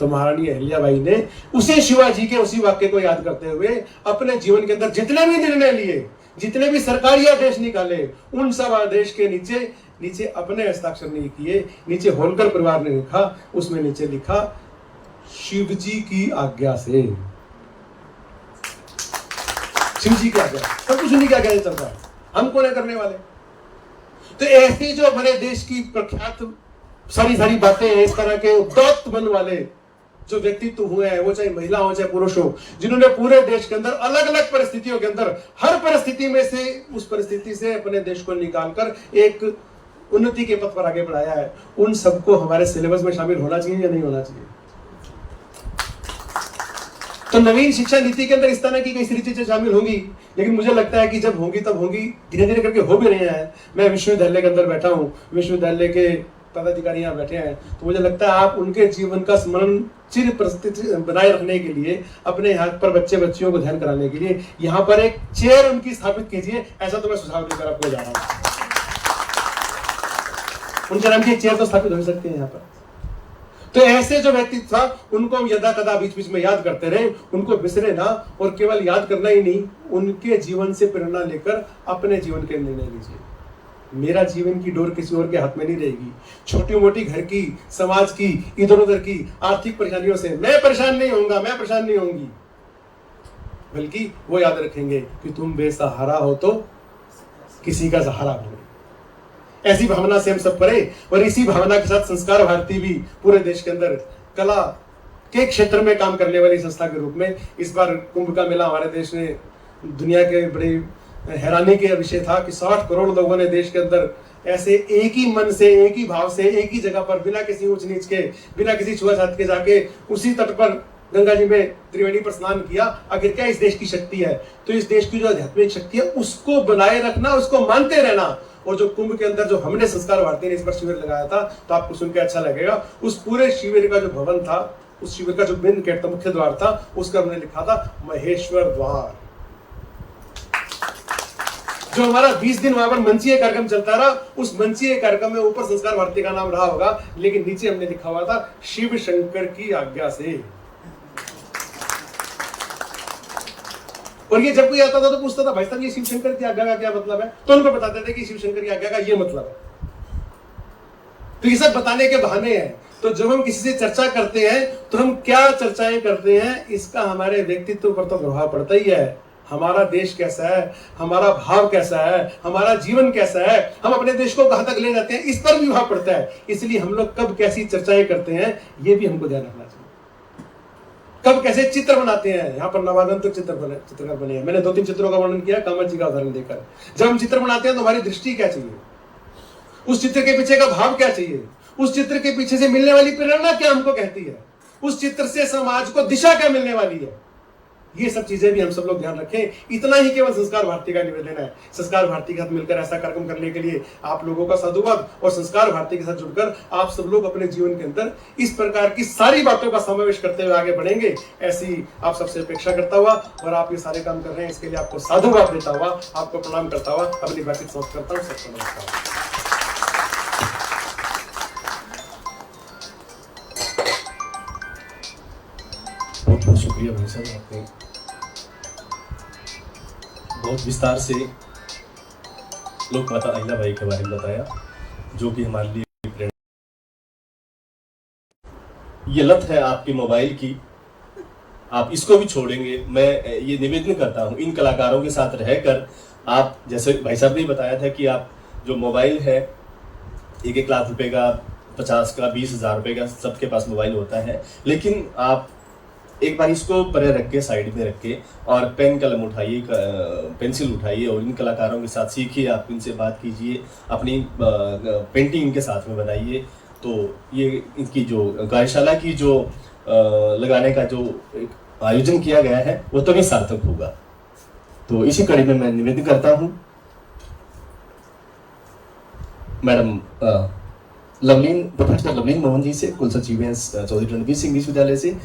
तो महारानी अहिल्याबाई ने उसे शिवाजी के उसी वाक्य को याद करते हुए अपने जीवन के अंदर जितने भी निर्णय लिए, जितने भी सरकारी आदेश निकाले, उन सब आदेश के नीचे अपने हस्ताक्षर नहीं किए। नीचे होलकर परिवार ने लिखा, उसमें नीचे लिखा शिव जी की आज्ञा से। शिव जी की आज्ञा, सब कुछ उन्हीं की आज्ञा से चल रहा है, हम कौन है करने वाले? तो ऐसी जो हमारे देश की प्रख्यात सारी बातें हैं, इस तरह के उद्योत मन वाले जो व्यक्तित्व हुए हैं, वो चाहे महिला हो चाहे पुरुष हो, जिन्होंने पूरे देश के अंदर अलग अलग परिस्थितियों के अंदर हर परिस्थिति में से उस परिस्थिति से अपने देश को निकालकर एक उन्नति के पथ पर आगे बढ़ाया है, उन सबको हमारे सिलेबस में शामिल होना चाहिए या नहीं होना चाहिए? तो नवीन शिक्षा नीति के अंदर इस तरह की कई सारी चीजें शामिल होंगी, लेकिन मुझे लगता है कि जब होंगी तब होंगी, धीरे धीरे करके हो भी रहे हैं। मैं विश्वविद्यालय के अंदर बैठा हूँ, विश्वविद्यालय के पदाधिकारी यहाँ बैठे हैं, तो मुझे लगता है आप उनके जीवन का स्मरण चिर परिस्थिति बनाए रखने के लिए, अपने यहाँ पर बच्चे बच्चियों को ध्यान कराने के लिए यहाँ पर एक चेयर उनकी स्थापित कीजिए। ऐसा तो मैं सुझाव देकर आपको जा रहा हूँ। उनके नाम की चेयर तो स्थापित हो सकती है यहाँ पर। तो ऐसे जो व्यक्ति था उनको हम यदा कदा बीच बीच में याद करते रहे, उनको बिसरे ना, और केवल याद करना ही नहीं, उनके जीवन से प्रेरणा लेकर अपने जीवन के निर्णय लीजिए। मेरा जीवन की डोर किसी और के हाथ में नहीं रहेगी। छोटी मोटी घर की, समाज की, इधर उधर की आर्थिक परेशानियों से मैं परेशान नहीं होऊंगा, मैं परेशान नहीं होंगी, बल्कि वो याद रखेंगे कि तुम बेसहारा हो तो किसी का सहारा बनो। ऐसी भावना से हम सब पढ़े, और इसी भावना के साथ संस्कार भारती भी पूरे देश के अंदर कला के क्षेत्र में काम करने वाली संस्था के रूप में इस बार कुंभ का मेला हमारे देश ने दुनिया के बड़े हैरानी के विषय था कि 60 करोड़ लोगों ने देश के अंदर ऐसे एक ही मन से, एक ही भाव से, एक ही जगह पर, बिना किसी ऊंच नीच के, बिना किसी छुआछूत के जाके उसी तट पर गंगा जी में त्रिवेणी पर स्नान किया। आखिर क्या इस देश की शक्ति है? तो इस देश की जो आध्यात्मिक शक्ति है उसको बनाए रखना, उसको मानते रहना। और जो कुंभ के अंदर जो हमने संस्कार भारती ने इस बार शिविर लगाया था, तो आपको सुन के अच्छा लगेगा, उस पूरे शिविर का जो भवन था, उस शिविर का जो मेन गेट था, मुख्य द्वार था, उसका हमने लिखा था महेश्वर द्वार। जो हमारा 20 दिन वहां पर मंचीय कार्यक्रम चलता रहा, उस मंचीय कार्यक्रम में ऊपर संस्कार भारती का नाम रहा होगा, लेकिन नीचे हमने लिखा हुआ था शिव शंकर की आज्ञा से। और ये जब कोई आता था तो पूछता था, भाई साहब ये शिव शंकर की आज्ञा का क्या मतलब है? तो उनको बताते थे कि शिव शंकर की आज्ञा का ये मतलब है। तो ये सब बताने के बहाने हैं। तो जब हम किसी से चर्चा करते हैं तो हम क्या चर्चाएं करते हैं, इसका हमारे व्यक्तित्व पर तो प्रभाव पड़ता ही है। हमारा देश कैसा है, हमारा भाव कैसा है, हमारा जीवन कैसा है, हम अपने देश को कहां तक ले जाते हैं, इस पर भी प्रभाव पड़ता है। इसलिए हम लोग कब कैसी चर्चाएं करते हैं ये भी हमको ध्यान रखना चाहिए। कब कैसे चित्र बनाते हैं, यहाँ पर नवागंतुक चित्रकार बने हैं। मैंने 2-3 चित्रों का वर्णन किया कामत जी का उदाहरण देकर। जब हम चित्र बनाते हैं तो हमारी दृष्टि क्या चाहिए, उस चित्र के पीछे का भाव क्या चाहिए, उस चित्र के पीछे से मिलने वाली प्रेरणा क्या हमको कहती है, उस चित्र से समाज को दिशा क्या मिलने वाली है, ये सब चीजें भी हम सब लोग ध्यान रखें। इतना ही केवल संस्कार भारती का निवेदन है। संस्कार भारती के साथ मिलकर ऐसा कार्यक्रम करने के लिए आप लोगों का साधुवाद, और संस्कार भारती के साथ जुड़कर आप सब लोग अपने जीवन के अंदर इस प्रकार की सारी बातों का समावेश करते हुए आगे बढ़ेंगे, ऐसी आप सबसे अपेक्षा करता हुआ, और आप ये सारे काम कर रहे हैं इसके लिए आपको साधुवाद देता हुआ, आपको प्रणाम करता हुआ अपनी बातचीत समाप्त करता हूँ। सबको नमस्कार। बहुत बहुत शुक्रिया भाई साहब, आपने बहुत विस्तार से लोक माता अहिल्याबाई के बारे में बताया, जो कि हमारे लिए प्रेरणा। ये लत है आपके मोबाइल की, आप इसको भी छोड़ेंगे। मैं ये निवेदन करता हूँ इन कलाकारों के साथ रहकर, आप जैसे भाई साहब ने बताया था कि आप जो मोबाइल है 1-1 लाख रुपए का, 50 का, 20,000 रुपए का, सबके पास मोबाइल होता है, लेकिन आप एक बार इसको परे रख के, साइड में रख के, और पेन कलम उठाइए, पेंसिल उठाइए और इन कलाकारों के साथ सीखिए, आप इनसे बात कीजिए, अपनी पेंटिंग इनके साथ में बनाइए। तो ये इनकी जो कार्यशाला की जो लगाने का जो एक आयोजन किया गया है वो तभी सार्थक होगा। तो इसी कड़ी में मैं निवेदन करता हूँ मैडम प्रोफेसर लवलीन मोहन जी से, कुल सचिव हैं चौधरी रणबीर सिंह विश्वविद्यालय से,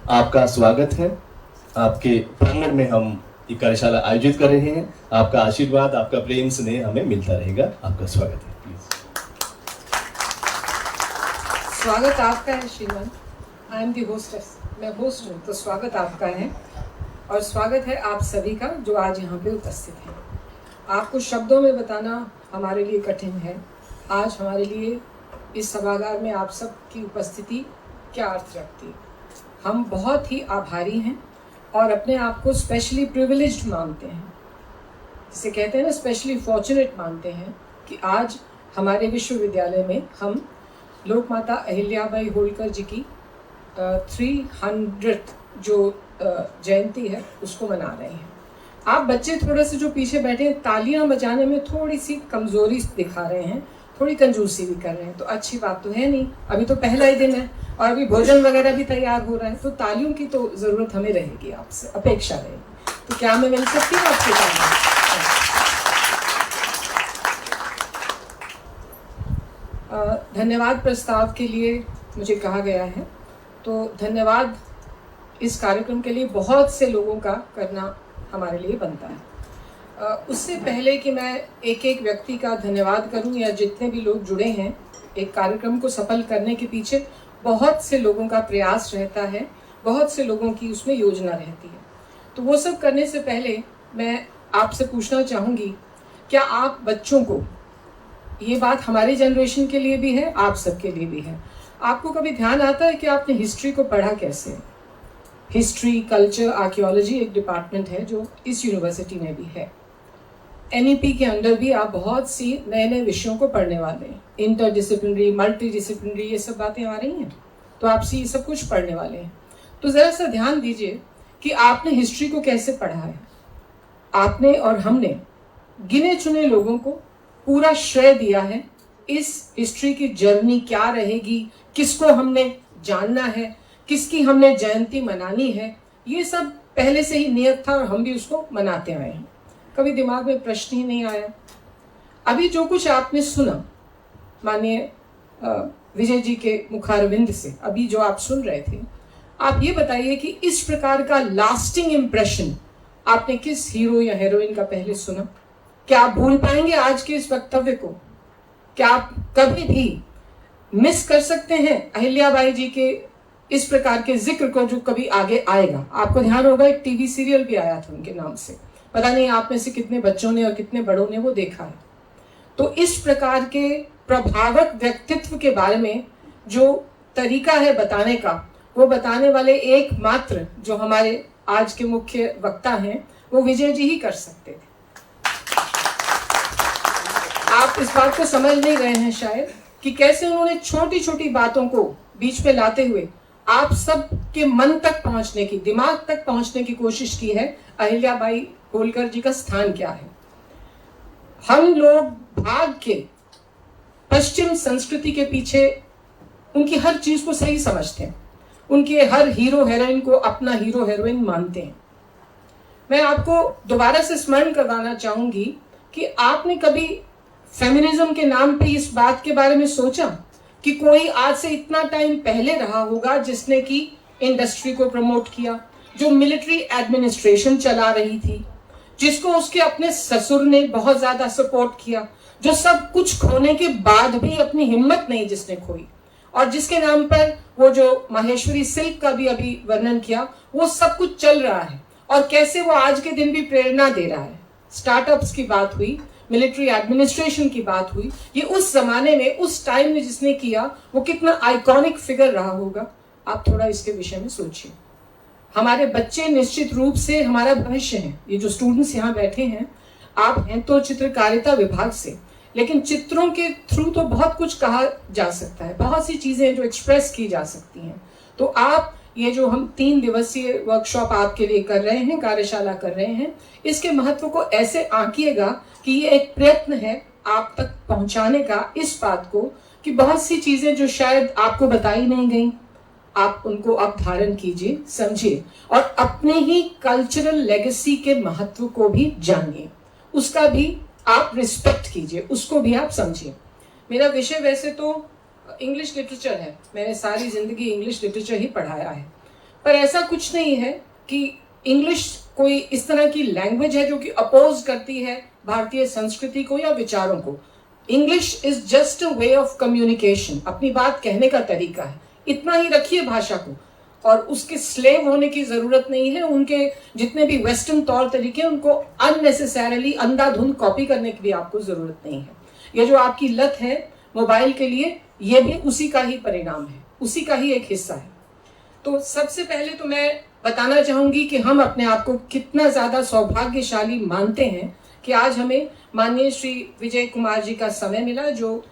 आपका स्वागत है। आपके प्रांगण में हम ये कार्यशाला आयोजित कर रहे हैं। आपका आशीर्वाद, आपका प्रेम स्नेह हमें मिलता रहेगा। आपका स्वागत है, प्लीज। स्वागत आपका है श्रीमान। आई एम दी होस्टेस, मैं होस्ट हूँ, तो स्वागत आपका है, और स्वागत है आप सभी का जो आज यहाँ पे उपस्थित हैं। आपको शब्दों में बताना हमारे लिए कठिन है। आज हमारे लिए इस सभागार में आप सब की उपस्थिति क्या अर्थ रखती है। हम बहुत ही आभारी हैं और अपने आप को स्पेशली प्रिविलेज्ड मानते हैं, जिसे कहते हैं ना स्पेशली फॉर्चुनेट मानते हैं कि आज हमारे विश्वविद्यालय में हम लोक माता अहिल्याबाई होलकर जी की 300th जो जयंती है उसको मना रहे हैं। आप बच्चे थोड़े से जो पीछे बैठे हैं, तालियां बजाने में थोड़ी सी कमजोरी दिखा रहे हैं, थोड़ी कंजूसी भी कर रहे हैं, तो अच्छी बात तो है नहीं। अभी तो पहला ही दिन है और अभी भोजन वगैरह भी तैयार हो रहा है, तो तालियों की तो जरूरत हमें रहेगी, आपसे अपेक्षा रहेगी। तो क्या मैं मिल सकती हूँ आपके सामने? धन्यवाद प्रस्ताव के लिए मुझे कहा गया है, तो धन्यवाद इस कार्यक्रम के लिए बहुत से लोगों का करना हमारे लिए बनता है। उससे पहले कि मैं एक एक व्यक्ति का धन्यवाद करूं या जितने भी लोग जुड़े हैं, एक कार्यक्रम को सफल करने के पीछे बहुत से लोगों का प्रयास रहता है, बहुत से लोगों की उसमें योजना रहती है। तो वो सब करने से पहले मैं आपसे पूछना चाहूँगी, क्या आप बच्चों को, ये बात हमारी जनरेशन के लिए भी है, आप सबके लिए भी है, आपको कभी ध्यान आता है कि आपने हिस्ट्री को पढ़ा कैसे? हिस्ट्री, कल्चर, आर्कियोलॉजी एक डिपार्टमेंट है जो इस यूनिवर्सिटी में भी है। NEP के अंडर भी आप बहुत सी नए नए विषयों को पढ़ने वाले हैं, इंटरडिसिप्लिनरी, मल्टी डिसिप्लिनरी, ये सब बातें आ रही हैं, तो आप ये सब कुछ पढ़ने वाले हैं। तो ज़रा सा ध्यान दीजिए कि आपने हिस्ट्री को कैसे पढ़ा है। आपने और हमने गिने चुने लोगों को पूरा श्रेय दिया है। इस हिस्ट्री की जर्नी क्या रहेगी, किसको हमने जानना है, किसकी हमने जयंती मनानी है, ये सब पहले से ही नियत था और हम भी उसको मनाते आए हैं। कभी दिमाग में प्रश्न ही नहीं आया। अभी जो कुछ आपने सुना माननीय विजय जी के मुखारविंद से, अभी जो आप सुन रहे थे, आप ये बताइए कि इस प्रकार का लास्टिंग इम्प्रेशन आपने किस हीरो या हीरोइन का पहले सुना? क्या आप भूल पाएंगे आज के इस वक्तव्य को? क्या आप कभी भी मिस कर सकते हैं अहिल्याबाई जी के इस प्रकार के जिक्र को जो कभी आगे आएगा? आपको ध्यान होगा एक टीवी सीरियल भी आया था उनके नाम से, पता नहीं आप में से कितने बच्चों ने और कितने बड़ों ने वो देखा है। तो इस प्रकार के प्रभावक व्यक्तित्व के बारे में जो तरीका है बताने का, वो बताने वाले एकमात्र जो हमारे आज के मुख्य वक्ता हैं वो विजय जी ही कर सकते थे। आप इस बात को समझ नहीं रहे हैं शायद कि कैसे उन्होंने छोटी छोटी बातों को बीच में लाते हुए आप सब के मन तक पहुंचने की, दिमाग तक पहुंचने की कोशिश की है। अहिल्याबाई होलकर जी का स्थान क्या है। हम लोग भाग के पश्चिम संस्कृति के पीछे उनकी हर चीज को सही समझते हैं, उनके हर हीरो हीरोइन को अपना हीरो हीरोइन मानते हैं। मैं आपको दोबारा से स्मरण करवाना चाहूंगी कि आपने कभी फेमिनिज्म के नाम पे इस बात के बारे में सोचा कि कोई आज से इतना टाइम पहले रहा होगा जिसने कि इंडस्ट्री को प्रमोट किया, जो मिलिट्री एडमिनिस्ट्रेशन चला रही थी, जिसको उसके अपने ससुर ने बहुत ज्यादा सपोर्ट किया, जो सब कुछ खोने के बाद भी अपनी हिम्मत नहीं जिसने खोई, और जिसके नाम पर वो जो माहेश्वरी सिल्क का भी अभी वर्णन किया, वो सब कुछ चल रहा है और कैसे वो आज के दिन भी प्रेरणा दे रहा है। स्टार्टअप्स की बात हुई, मिलिट्री एडमिनिस्ट्रेशन की बात हुई, ये उस जमाने में, उस टाइम में जिसने किया वो कितना आइकॉनिक फिगर रहा होगा। आप थोड़ा इसके विषय में सोचिए। हमारे बच्चे निश्चित रूप से हमारा भविष्य है। ये जो स्टूडेंट्स यहाँ बैठे हैं, आप हैं तो चित्रकारिता विभाग से, लेकिन चित्रों के थ्रू तो बहुत कुछ कहा जा सकता है, बहुत सी चीजें जो एक्सप्रेस की जा सकती हैं। तो आप ये जो हम 3 दिवसीय वर्कशॉप आपके लिए कर रहे हैं, कार्यशाला कर रहे हैं, इसके महत्व को ऐसे आंकिएगा कि ये एक प्रयत्न है आप तक पहुंचाने का इस बात को कि बहुत सी चीजें जो शायद आपको बताई नहीं गई, आप उनको अब धारण कीजिए, समझिए और अपने ही कल्चरल लेगेसी के महत्व को भी जानिए, उसका भी आप रिस्पेक्ट कीजिए, उसको भी आप समझिए। मेरा विषय वैसे तो इंग्लिश लिटरेचर है, मैंने सारी जिंदगी इंग्लिश लिटरेचर ही पढ़ाया है, पर ऐसा कुछ नहीं है कि इंग्लिश कोई इस तरह की लैंग्वेज है जो कि अपोज करती है भारतीय संस्कृति को या विचारों को। English is just a way of communication, अपनी बात कहने का तरीका है। इतना ही रखिए भाषा को, और उसके स्लेव होने की जरूरत नहीं है। उनके जितने भी वेस्टर्न तौर तरीके उनको अननेसेसरली अंधाधुंध कॉपी करने की भी आपको जरूरत नहीं है। ये जो आपकी लत है मोबाइल के लिए, ये भी उसी का ही परिणाम है, उसी का ही एक हिस्सा है। तो सबसे पहले तो मैं बताना चाहूंगी कि हम अपने आप को कितना ज्यादा सौभाग्यशाली मानते हैं कि आज हमें माननीय श्री विजय कुमार जी का समय मिला, जो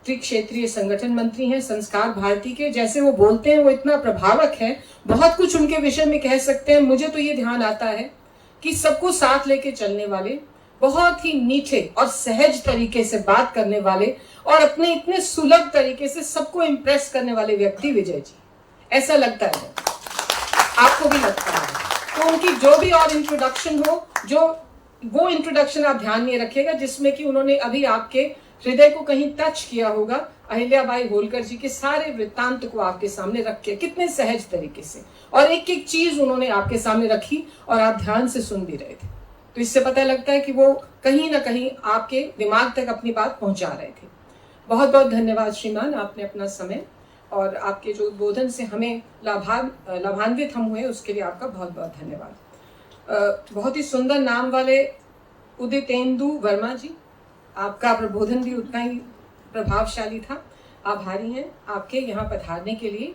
त्रिक्षेत्रीय संगठन मंत्री हैं संस्कार भारती के। जैसे वो बोलते हैं वो इतना प्रभावक है, बहुत कुछ उनके विषय में कह सकते हैं। मुझे तो ये ध्यान आता है कि सबको साथ लेके चलने वाले, बहुत ही मीठे और सहज तरीके से बात करने वाले और अपने इतने सुलभ तरीके से सबको इम्प्रेस करने वाले व्यक्ति विजय जी, ऐसा लगता है, आपको भी लगता है। तो उनकी जो भी और इंट्रोडक्शन हो, जो वो इंट्रोडक्शन आप ध्यान में रखिएगा जिसमें कि उन्होंने अभी आपके हृदय को कहीं टच किया होगा। अहिल्याबाई होलकर जी के सारे वृत्तांत को आपके सामने रख के कितने सहज तरीके से और एक एक चीज उन्होंने आपके सामने रखी और आप ध्यान से सुन भी रहे थे। तो इससे पता लगता है कि वो कहीं ना कहीं आपके दिमाग तक अपनी बात पहुंचा रहे थे। बहुत बहुत धन्यवाद श्रीमान, आपने अपना समय और आपके जो उद्बोधन से हमें लाभान्वित हम हुए, उसके लिए आपका बहुत बहुत धन्यवाद। बहुत ही सुंदर नाम वाले उदितेंदु वर्मा जी, आपका प्रबोधन भी उतना ही प्रभावशाली था। आभारी हैं आपके यहाँ पधारने के लिए।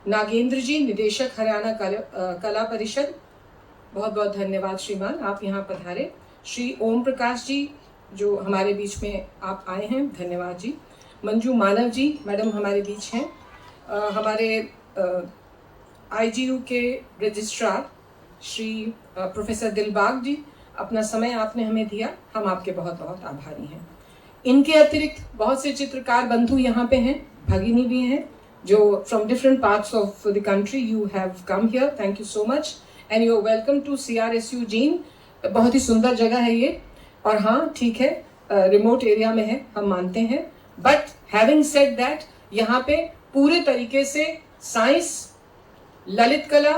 नागेंद्र जी, निदेशक हरियाणा कला परिषद, बहुत बहुत धन्यवाद श्रीमान, आप यहाँ पधारे। श्री ओम प्रकाश जी जो हमारे बीच में आप आए हैं, धन्यवाद जी। मंजू मानव जी मैडम हमारे बीच हैं। हमारे IGU के रजिस्ट्रार श्री प्रोफेसर दिलबाग जी, अपना समय आपने हमें दिया, हम आपके बहुत बहुत आभारी हैं। इनके अतिरिक्त बहुत से चित्रकार बंधु यहाँ पे हैं, भगिनी भी हैं, जो from different parts of the country you have come here. Thank you so much and you are welcome to CRSU Jind. बहुत ही सुंदर जगह है ये, और हाँ ठीक है रिमोट एरिया में है, हम मानते हैं, बट हैविंग सेड दैट यहाँ पे पूरे तरीके से साइंस, ललित कला,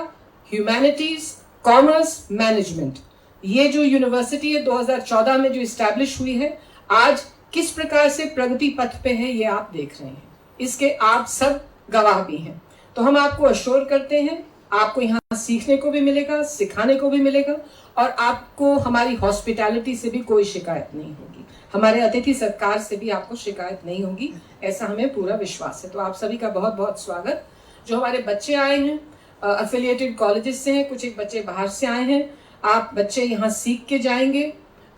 ह्यूमैनिटीज, कॉमर्स, मैनेजमेंट, ये जो यूनिवर्सिटी है 2014 में जो इस्टेब्लिश हुई है, आज किस प्रकार से प्रगति पथ पे है ये आप देख रहे हैं, इसके आप सब गवाह भी हैं। तो हम आपको अश्योर करते हैं, आपको यहाँ सीखने को भी मिलेगा, सिखाने को भी मिलेगा, और आपको हमारी हॉस्पिटैलिटी से भी कोई शिकायत नहीं होगी। हमारे अतिथि सत्कार से भी आपको शिकायत नहीं होगी, ऐसा हमें पूरा विश्वास है। तो आप सभी का बहुत बहुत स्वागत। जो हमारे बच्चे आए हैं अफिलिएटेड कॉलेजेस से हैं, कुछ एक बच्चे बाहर से आए हैं। आप बच्चे यहाँ सीख के जाएंगे,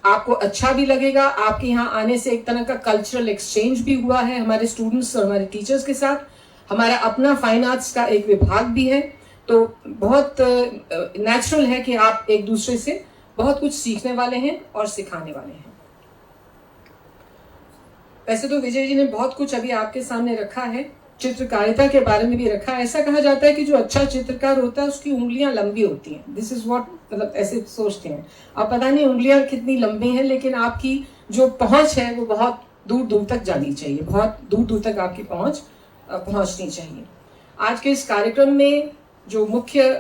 आपको अच्छा भी लगेगा। आपके यहाँ आने से एक तरह का कल्चरल एक्सचेंज भी हुआ है हमारे स्टूडेंट्स और हमारे टीचर्स के साथ। हमारा अपना फाइन आर्ट्स का एक विभाग भी है, तो बहुत नेचुरल है कि आप एक दूसरे से बहुत कुछ सीखने वाले हैं और सिखाने वाले हैं। वैसे तो विजय जी ने बहुत कुछ अभी आपके सामने रखा है, चित्रकारिता के बारे में भी रखा है। ऐसा कहा जाता है कि जो अच्छा चित्रकार होता है उसकी उंगलियां लंबी होती हैं। दिस इज व्हाट, मतलब ऐसे सोचते हैं। अब पता नहीं उंगलियां कितनी लंबी हैं, लेकिन आपकी जो पहुंच है वो बहुत दूर दूर तक जानी चाहिए, बहुत दूर दूर तक आपकी पहुंचनी चाहिए। आज के इस कार्यक्रम में जो मुख्य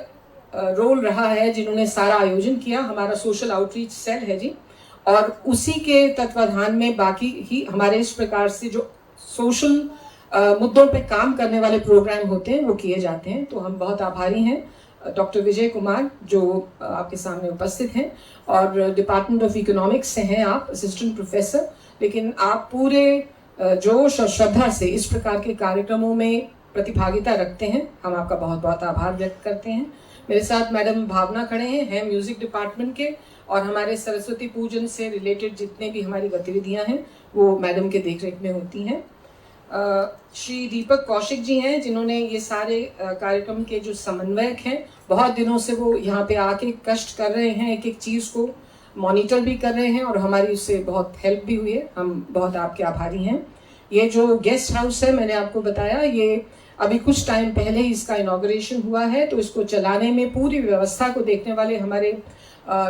रोल रहा है, जिन्होंने सारा आयोजन किया, हमारा सोशल आउटरीच सेल है जी, और उसी के तत्वाधान में बाकी ही हमारे इस प्रकार से जो सोशल मुद्दों पे काम करने वाले प्रोग्राम होते हैं वो किए जाते हैं। तो हम बहुत आभारी हैं डॉक्टर विजय कुमार जो आपके सामने उपस्थित हैं, और डिपार्टमेंट ऑफ इकोनॉमिक्स से हैं आप, असिस्टेंट प्रोफेसर, लेकिन आप पूरे जोश और श्रद्धा से इस प्रकार के कार्यक्रमों में प्रतिभागिता रखते हैं। हम आपका बहुत बहुत आभार व्यक्त करते हैं। मेरे साथ मैडम भावना खड़े हैं म्यूजिक डिपार्टमेंट के, और हमारे सरस्वती पूजन से रिलेटेड जितने भी हमारी गतिविधियां हैं वो मैडम के देखरेख में होती हैं। श्री दीपक कौशिक जी हैं जिन्होंने ये सारे कार्यक्रम के जो समन्वयक हैं, बहुत दिनों से वो यहाँ पे आके कष्ट कर रहे हैं, एक एक चीज़ को मॉनिटर भी कर रहे हैं, और हमारी उससे बहुत हेल्प भी हुई है। हम बहुत आपके आभारी हैं। ये जो गेस्ट हाउस है, मैंने आपको बताया, ये अभी कुछ टाइम पहले ही इसका इनॉग्रेशन हुआ है, तो इसको चलाने में पूरी व्यवस्था को देखने वाले हमारे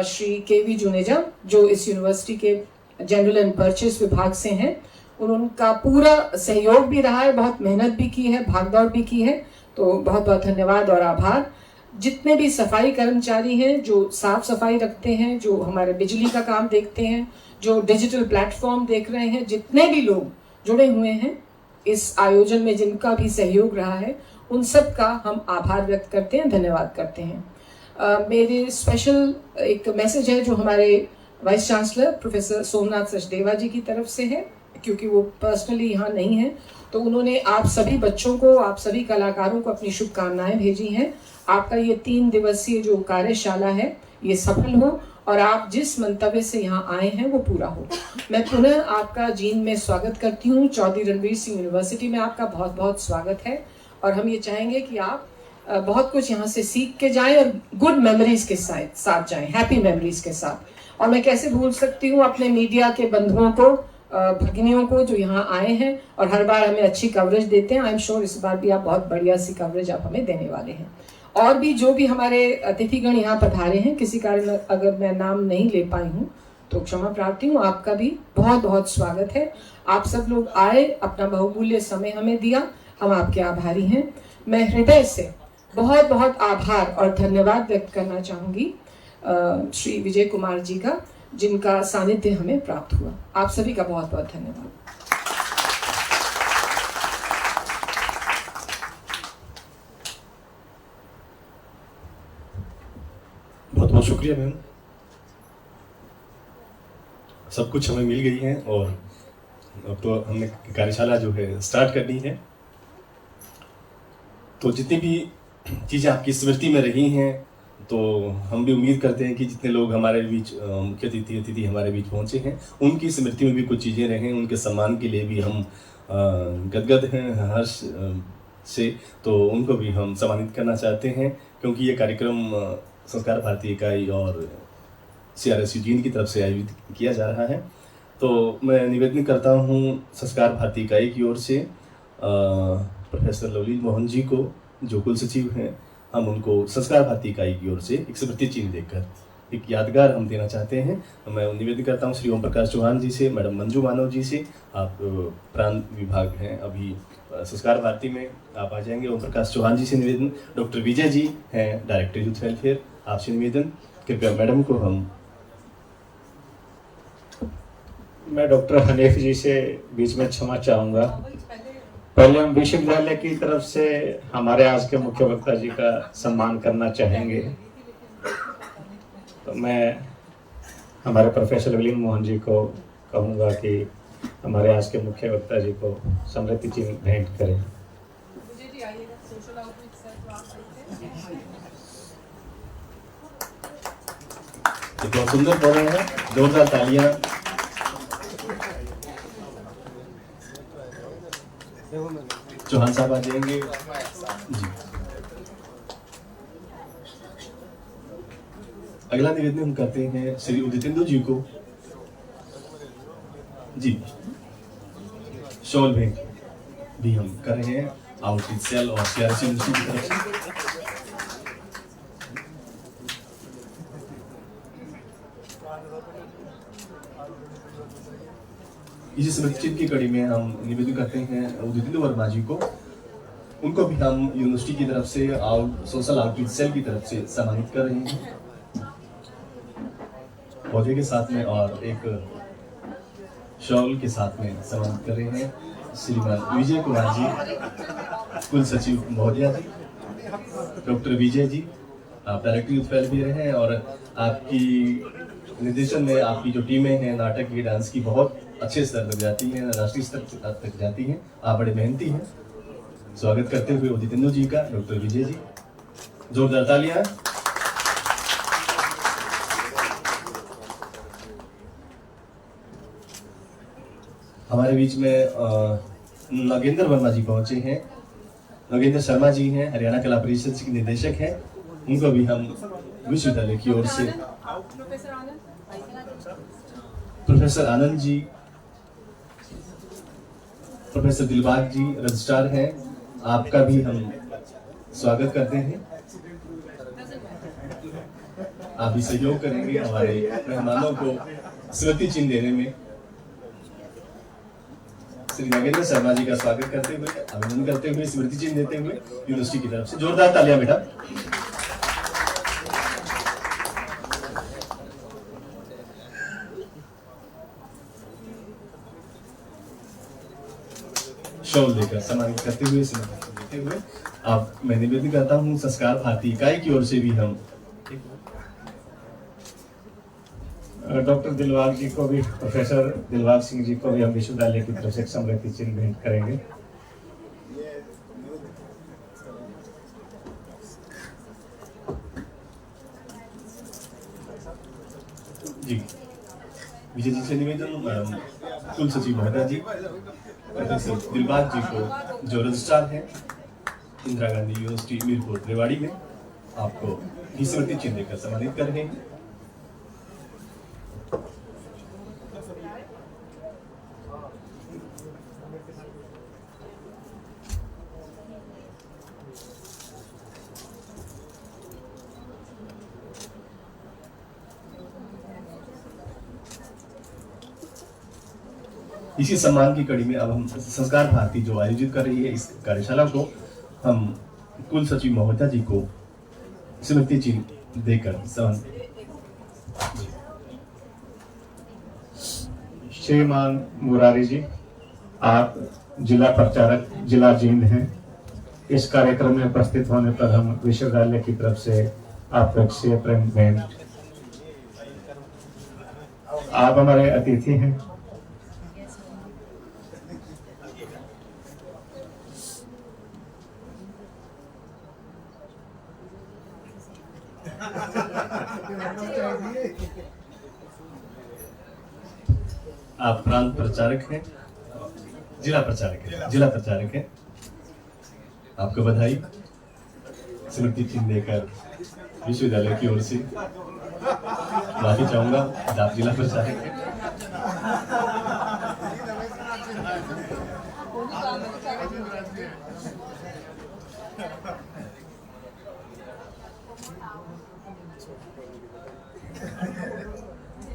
श्री के.वी. जुनेजा जो इस यूनिवर्सिटी के जनरल एंड परचेस विभाग से हैं, उनका पूरा सहयोग भी रहा है, बहुत मेहनत भी की है, भागदौड़ भी की है। तो बहुत बहुत धन्यवाद और आभार। जितने भी सफाई कर्मचारी हैं जो साफ सफाई रखते हैं, जो हमारे बिजली का काम देखते हैं, जो डिजिटल प्लेटफॉर्म देख रहे हैं, जितने भी लोग जुड़े हुए हैं इस आयोजन में, जिनका भी सहयोग रहा है, उन सब का हम आभार व्यक्त करते हैं, धन्यवाद करते हैं। मेरे स्पेशल एक मैसेज है जो हमारे vice chancellor professor Somnath Sachdeva ji की तरफ से है, क्योंकि वो पर्सनली यहाँ नहीं है, तो उन्होंने आप सभी बच्चों को, आप सभी कलाकारों को अपनी शुभकामनाएं भेजी हैं। आपका ये 3 दिवसीय जो कार्यशाला है ये सफल हो, और आप जिस मंतव्य से यहाँ आए हैं वो पूरा हो। मैं पुनः आपका जींद में स्वागत करती हूँ। चौधरी रणवीर सिंह यूनिवर्सिटी में आपका बहुत बहुत स्वागत है, और हम ये चाहेंगे कि आप बहुत कुछ यहाँ से सीख के जाएं और गुड मेमोरीज के साथ जाएं, हैप्पी मेमोरीज के साथ। और मैं कैसे भूल सकती हूँ अपने मीडिया के बंधुओं को, भगिनियों को जो यहाँ आए हैं और हर बार हमें अच्छी कवरेज देते हैं। आई एम श्योर इस बार भी आप बहुत बढ़िया सी कवरेज आप हमें देने वाले हैं। और भी जो भी हमारे अतिथिगण यहाँ पधारे हैं, किसी कारण अगर मैं नाम नहीं ले पाई हूँ तो क्षमा प्रार्थी हूँ। आपका भी बहुत बहुत स्वागत है। आप सब लोग आए, अपना बहुमूल्य समय हमें दिया, हम आपके आभारी हैं। मैं हृदय से बहुत बहुत आभार और धन्यवाद व्यक्त करना चाहूँगी श्री विजय कुमार जी का, जिनका सानिध्य हमें प्राप्त हुआ। आप सभी का बहुत बहुत धन्यवाद। बहुत बहुत शुक्रिया मैम। सब कुछ हमें मिल गई है, और अब तो हमने कार्यशाला जो है स्टार्ट करनी है। तो जितनी भी चीज़ें आपकी स्मृति में रही हैं, तो हम भी उम्मीद करते हैं कि जितने लोग हमारे बीच मुख्य अतिथि हमारे बीच पहुंचे हैं, उनकी स्मृति में भी कुछ चीज़ें रहें। उनके सम्मान के लिए भी हम गदगद हैं हर्ष से, तो उनको भी हम सम्मानित करना चाहते हैं, क्योंकि ये कार्यक्रम संस्कार भारती इकाई और CRSU जींद की तरफ से आयोजित किया जा रहा है। तो मैं निवेदन करता हूँ संस्कार भारती इकाई की ओर से प्रोफेसर लवलीन मोहन जी को, जो कुल सचिव हैं, हम उनको संस्कार भारती इकाई की ओर से एक स्मृति चिन्ह देकर एक यादगार हम देना चाहते हैं। मैं निवेदन करता हूँ श्री ओम प्रकाश चौहान जी से, मैडम मंजू मानव जी से। आप प्रांत विभाग हैं अभी संस्कार भारती में, आप आ जाएंगे। ओम प्रकाश चौहान जी से निवेदन। डॉक्टर विजय जी हैं डायरेक्टर यूथ वेलफेयर, आपसे निवेदन। कृपया मैडम को हम। मैं डॉक्टर हनीफ जी से बीच में क्षमा चाहूँगा। पहले हम विश्वविद्यालय की तरफ से हमारे आज के मुख्य वक्ता जी का सम्मान करना चाहेंगे। तो मैं हमारे प्रोफेसर लवलीन मोहन जी को कहूँगा कि हमारे आज के मुख्य वक्ता जी को स्मृति चिन्ह भेंट करें। ये बहुत सुंदर बोल रहे हैं, जोरदार तालियां। चौहान साहब आ जाएंगे जी। अगला निवेदन हम करते हैं श्री उदितेंदु जी को जी। शॉल भेंट भी हम कर रहे हैं आउटरीच सेल और सीआरसी यूनिवर्सिटी की तरफ से। इसी स्मृति चिन्ह की कड़ी में हम निवेदन करते हैं उदितेंदु वर्मा जी को। उनको भी हम यूनिवर्सिटी की तरफ से सोशल आउटरीच सेल की तरफ से सम्मानित कर रहे हैं पौधे के साथ में और एक शॉल के साथ में सम्मानित कर रहे हैं श्रीमान विजय कुमार जी, कुल सचिव महोदया जी, डॉक्टर विजय जी, आप डायरेक्टर यूथ वेलफेयर हैं और आपकी निर्देशन में आपकी जो टीमें हैं नाटक की, डांस की, बहुत अच्छे स्तर तक जाती हैं, राष्ट्रीय स्तर तक जाती हैं। आप बड़े मेहनती हैं। स्वागत करते हुए उदितेंदु जी का डॉक्टर विजय जी, जोरदार तालियां। हमारे बीच में नगेंद्र वर्मा जी पहुंचे हैं। नगेंद्र शर्मा जी हैं, हरियाणा कला परिषद के निदेशक हैं। उनको भी हम विश्वविद्यालय की ओर से प्रोफेसर आनंद जी, प्रोफेसर दिलबाग जी रजिस्ट्रार हैं, आपका भी हम स्वागत करते हैं। आप भी सहयोग करेंगे हमारे मेहमानों को स्मृति चिन्ह देने में। श्री नगेंद्र शर्मा जी का स्वागत करते हुए, अभिनंदन करते हुए, स्मृति चिन्ह देते हुए यूनिवर्सिटी की तरफ से जोरदार तालियां बेटा। शॉल देकर सम्मानित करते हुए, स्मृति देते हुए आप मैं निवेदन करता हूँ संस्कार भारती इकाई की ओर से भी हम डॉक्टर दिलबाग जी को भी, प्रोफेसर दिलबाग सिंह जी को भी हम विश्वविद्यालय की तरफ से स्मृति चिन्ह भेंट करेंगे। जी विजय जी से निवेदन कुल सचिव महोदया जी, प्रोफेसर दिलबाग जी को जो रजिस्ट्रार हैं इंदिरा गांधी यूनिवर्सिटी मीरपुर रेवाड़ी में, आपको स्मृति चिन्ह देकर सम्मानित कर रहे हैं। इसी सम्मान की कड़ी में अब हम संस्कार भारती जो आयोजित कर रही है इस कार्यशाला को हम कुल सचिव महोदया जी को स्मृति चिन्ह देकर सम्मान। श्रीमान मुरारी जी, आप जिला प्रचारक जिला जींद हैं। इस कार्यक्रम में उपस्थित होने पर हम विश्वविद्यालय की तरफ से आपको एक प्रेम भेंट। आप हमारे अतिथि हैं। आप प्रांत प्रचारक हैं, जिला प्रचारक हैं। आपको बधाई। स्मृति चिन्ह देकर विश्वविद्यालय की ओर से माफी चाहूंगा, आप जिला प्रचारक हैं।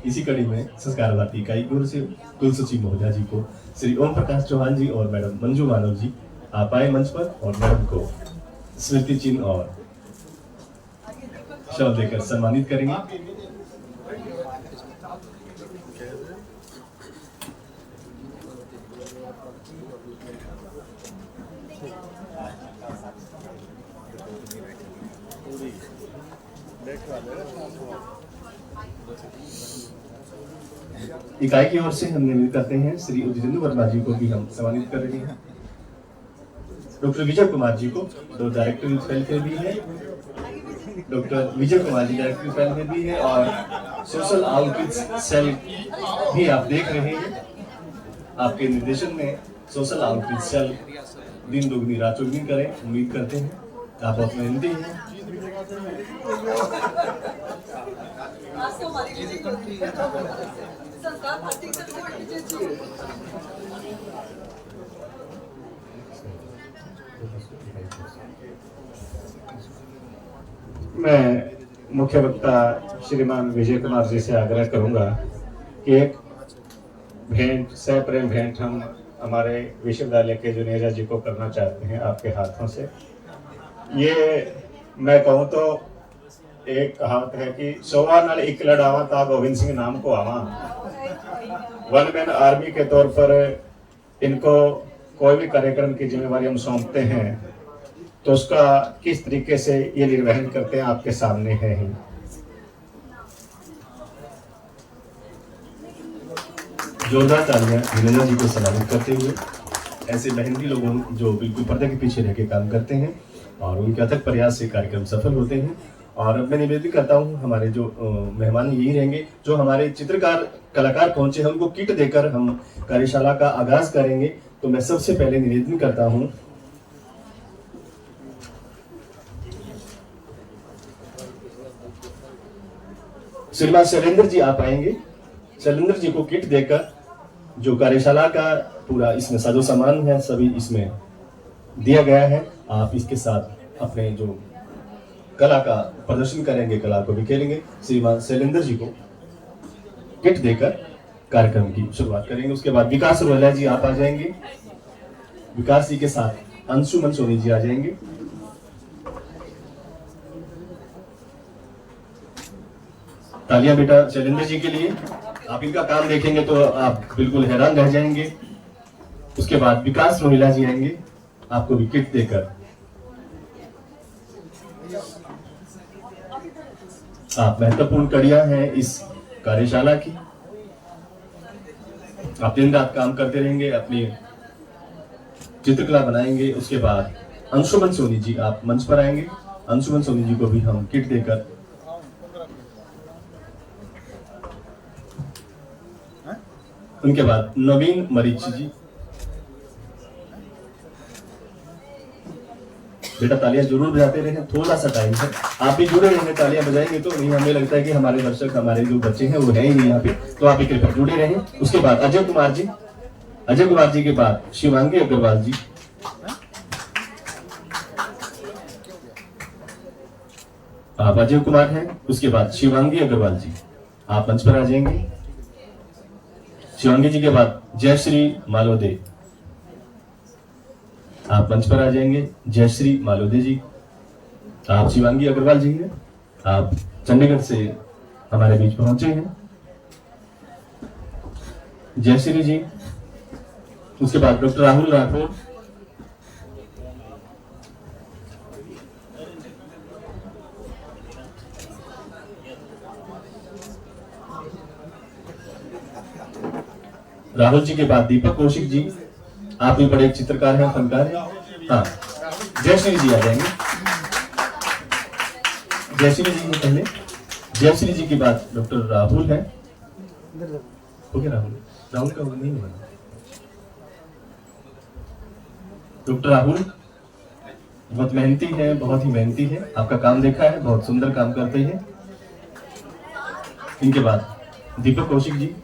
इसी कड़ी में संस्कार भारती इकाई की ओर से कुल सचिव महोदया जी को श्री ओम प्रकाश चौहान जी और मैडम मंजू मानव जी आप आए मंच पर और मैडम को स्मृति चिन्ह और शॉल देकर सम्मानित करेंगे। इकाई की ओर से हम निवेदन करते हैं श्री उदितेंद्र वर्मा जी को भी हम सम्मानित कर रहे हैं। डॉक्टर विजय कुमार जी को, जो डायरेक्टर यूथ वेलफेयर भी है, doctor Vijay Kumar ji director youth welfare भी है, और सोशल आउटरीच सेल भी आप देख रहे हैं। आपके निर्देशन में सोशल आउटरीच सेल दिन दोगुनी रात चौगुनी करें, उम्मीद करते हैं। आप बहुत मेहनती हैं। मैं मुख्य वक्ता श्रीमान विजय कुमार जी से आग्रह करूंगा कि एक भेंट, सप्रेम भेंट हम हमारे विश्वविद्यालय के जुनेजा जी को करना चाहते हैं आपके हाथों से। ये मैं कहूँ तो एक कहावत है कि 100 नाल एक लड़ावा था गोविंद सिंह नाम को आवा। वन मैन आर्मी के तौर पर इनको कोई भी कार्यक्रम की जिम्मेवारी हम सौंपते हैं तो उसका किस तरीके से ये निर्वहन करते हैं आपके सामने है ही। जोरदार तालियां वीरेंद्र जी को सम्मानित करते हुए। ऐसे मेहनती लोगों जो बिल्कुल पर्दे के पीछे रह के काम करते हैं और उनके अथक प्रयास से कार्यक्रम सफल होते हैं। और अब मैं निवेदन करता हूं, हमारे जो मेहमान यही रहेंगे, जो हमारे चित्रकार कलाकार पहुंचे हैं उनको किट देकर हम कार्यशाला का आगाज करेंगे। तो मैं सबसे पहले निवेदन करता हूं श्रीमान शैलेंद्र जी, आप आएंगे। शैलेंद्र जी को किट देकर जो कार्यशाला का पूरा इसमें साजो सामान है सभी इसमें दिया गया है, आप इसके साथ अपने जो कला का प्रदर्शन करेंगे, कला को बिखेरेंगे। श्रीमान शैलेंद्र जी को किट देकर कार्यक्रम की शुरुआत करेंगे। उसके बाद विकास रोहला जी आप आ जाएंगे। विकास जी के साथ अंशुमन सोनी जी आ जाएंगे। तालियां बेटा शैलेंद्र जी के लिए। आप इनका काम देखेंगे तो आप बिल्कुल हैरान रह जाएंगे। उसके बाद विकास रोहिला जी आएंगे, आपको भी किट देकर आप महत्वपूर्ण कड़ियां हैं इस कार्यशाला की। आप दिन रात काम करते रहेंगे, अपनी चित्रकला बनाएंगे। उसके बाद अंशुमन सोनी जी आप मंच पर आएंगे। अंशुमन सोनी जी को भी हम किट देकर उनके बाद नवीन मरीची जी। बेटा तालियां जरूर बजाते रहे, थोड़ा सा टाइम है, आप भी जुड़े रहेंगे, तालियां बजाएंगे तो नहीं हमें लगता है कि हमारे दर्शक, हमारे जो बच्चे हैं वो है ही नहीं यहाँ पे, तो आप भी कृपया जुड़े रहें। उसके बाद अजय कुमार जी। अजय कुमार जी के बाद शिवांगी अग्रवाल जी। आप अजय कुमार हैं। उसके बाद शिवांगी अग्रवाल जी आप मंच पर आ जाएंगे। शिवांगी जी के बाद जयश्री मालोदे आप मंच पर आ जाएंगे। जयश्री मालोदे जी। आप शिवांगी अग्रवाल जी हैं, आप चंडीगढ़ से हमारे बीच पहुंचे हैं। जयश्री जी। उसके बाद डॉक्टर राहुल राठौर। राहुल जी के बाद दीपक कौशिक जी, आप भी बड़े चित्रकार हैं, फनकार हैं। हाँ, जयश्री जी आ जाएंगे। जयश्री जी के पहले जयश्री जी के बाद डॉक्टर राहुल है। ओके, राहुल का नहीं हुआ। डॉक्टर राहुल बहुत मेहनती है, बहुत ही मेहनती है, आपका काम देखा है, बहुत सुंदर काम करते हैं। इनके बाद दीपक कौशिक जी।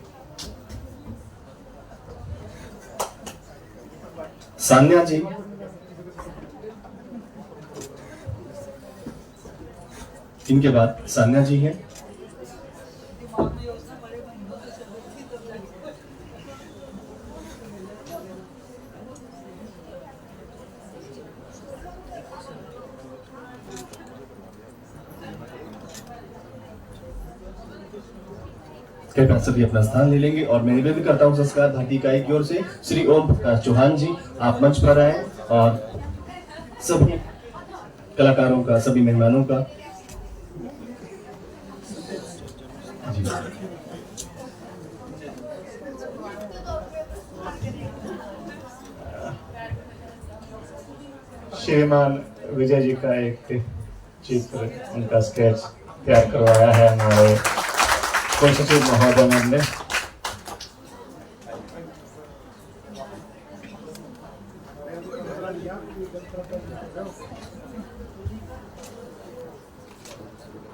सान्या जी। इनके बाद सान्या जी हैं। कृपया सभी अपना स्थान ले लेंगे और मैं निवेदन करता हूं संस्कार भारती इकाई की ओर से श्री ओम प्रकाश चौहान जी आप मंच पर आए और सभी कलाकारों का, सभी मेहमानों का जी श्रीमान विजय जी का एक चित्र, उनका स्केच तैयार करवाया है हमारे कुल सचिव महोदय ने।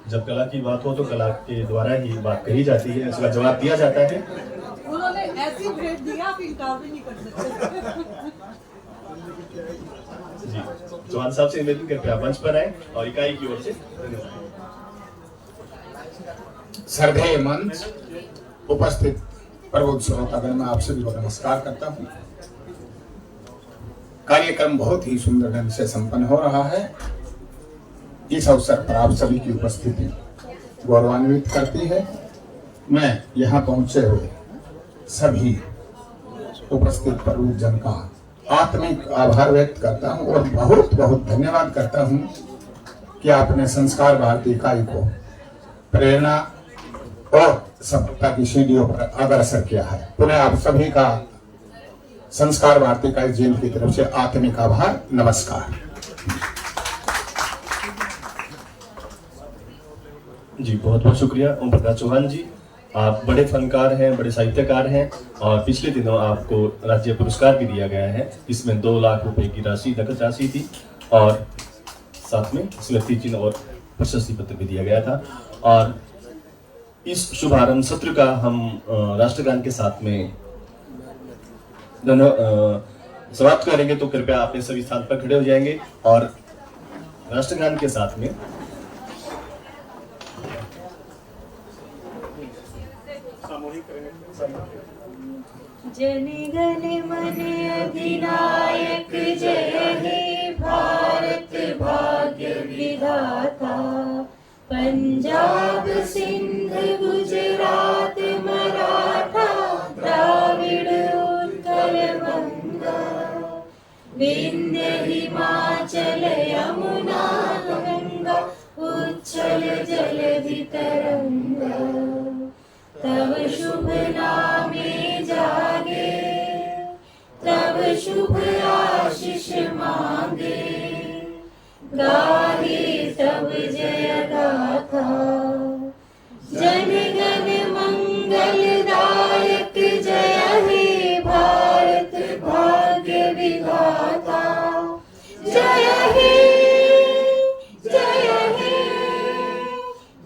जब कला की बात हो तो कला के द्वारा ही बात कही जाती है, इसका जवाब दिया जाता है। उन्होंने ऐसी ग्रेड दिया, आप इनकार भी नहीं कर सकते। जी, चौहान साहब से निवेदन कृपया मंच पर आए और इकाई की ओर से धन्यवाद। श्रद्धेय मंच, उपस्थित प्रबुद्ध श्रोतागण, मैं आप सभी को नमस्कार करता हूँ। कार्यक्रम बहुत ही सुंदर ढंग से संपन्न हो रहा है। इस अवसर पर आप सभी की उपस्थिति गौरवान्वित करती है। मैं यहाँ पहुंचे हुए सभी उपस्थित प्रबुद्ध जन का आत्मिक आभार व्यक्त करता हूँ और बहुत बहुत धन्यवाद करता हूँ कि आपने संस्कार भारती इकाई को प्रेरणा और सफलता की सीढ़ियों पर अग्रसर किया है। पुनः आप सभी का संस्कार भारती इकाई जेल की तरफ से आत्मिक आभार, नमस्कार। जी, बहुत बहुत शुक्रिया ओम प्रकाश चौहान जी। आप बड़े फनकार हैं, बड़े साहित्यकार हैं और पिछले दिनों आपको राज्य पुरस्कार भी दिया गया है। इसमें 2 लाख रुपए की राशि, नकद राशि थी और साथ में स्मृति चिन्ह और प्रशस्ति पत्र भी दिया गया था। और इस शुभारंभ सत्र का हम राष्ट्रगान के साथ में समाप्त करेंगे, तो कृपया अपने सभी स्थान पर खड़े हो जाएंगे और राष्ट्रगान के साथ में जन गण मन अधिनायक जय हे भारत भाग्य विधाता। पंजाब सिंध गुजरात मराठा द्राविड़ उत्कल बंगा। विंध्य हिमाचल यमुना गंगा उच्छल जलधि तरंगा। तब शुभ नामे जागे, तब शुभ आशीष मांगे। गाहे तब जय गाथा, जन गण मंगलदायक जय हे भारत भाग्य विधाता। जय हे, जय हे,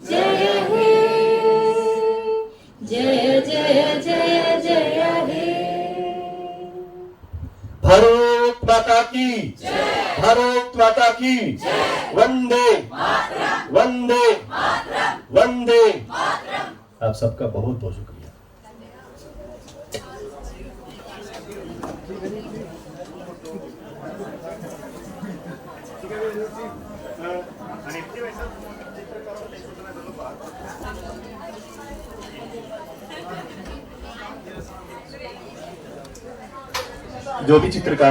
जय हे, जय जय जय जय हे। भारत माता की जय, भारत माता की जय। वंदे वंदे वंदे। आप सबका बहुत बहुत शुक्रिया। जो भी चित्रकार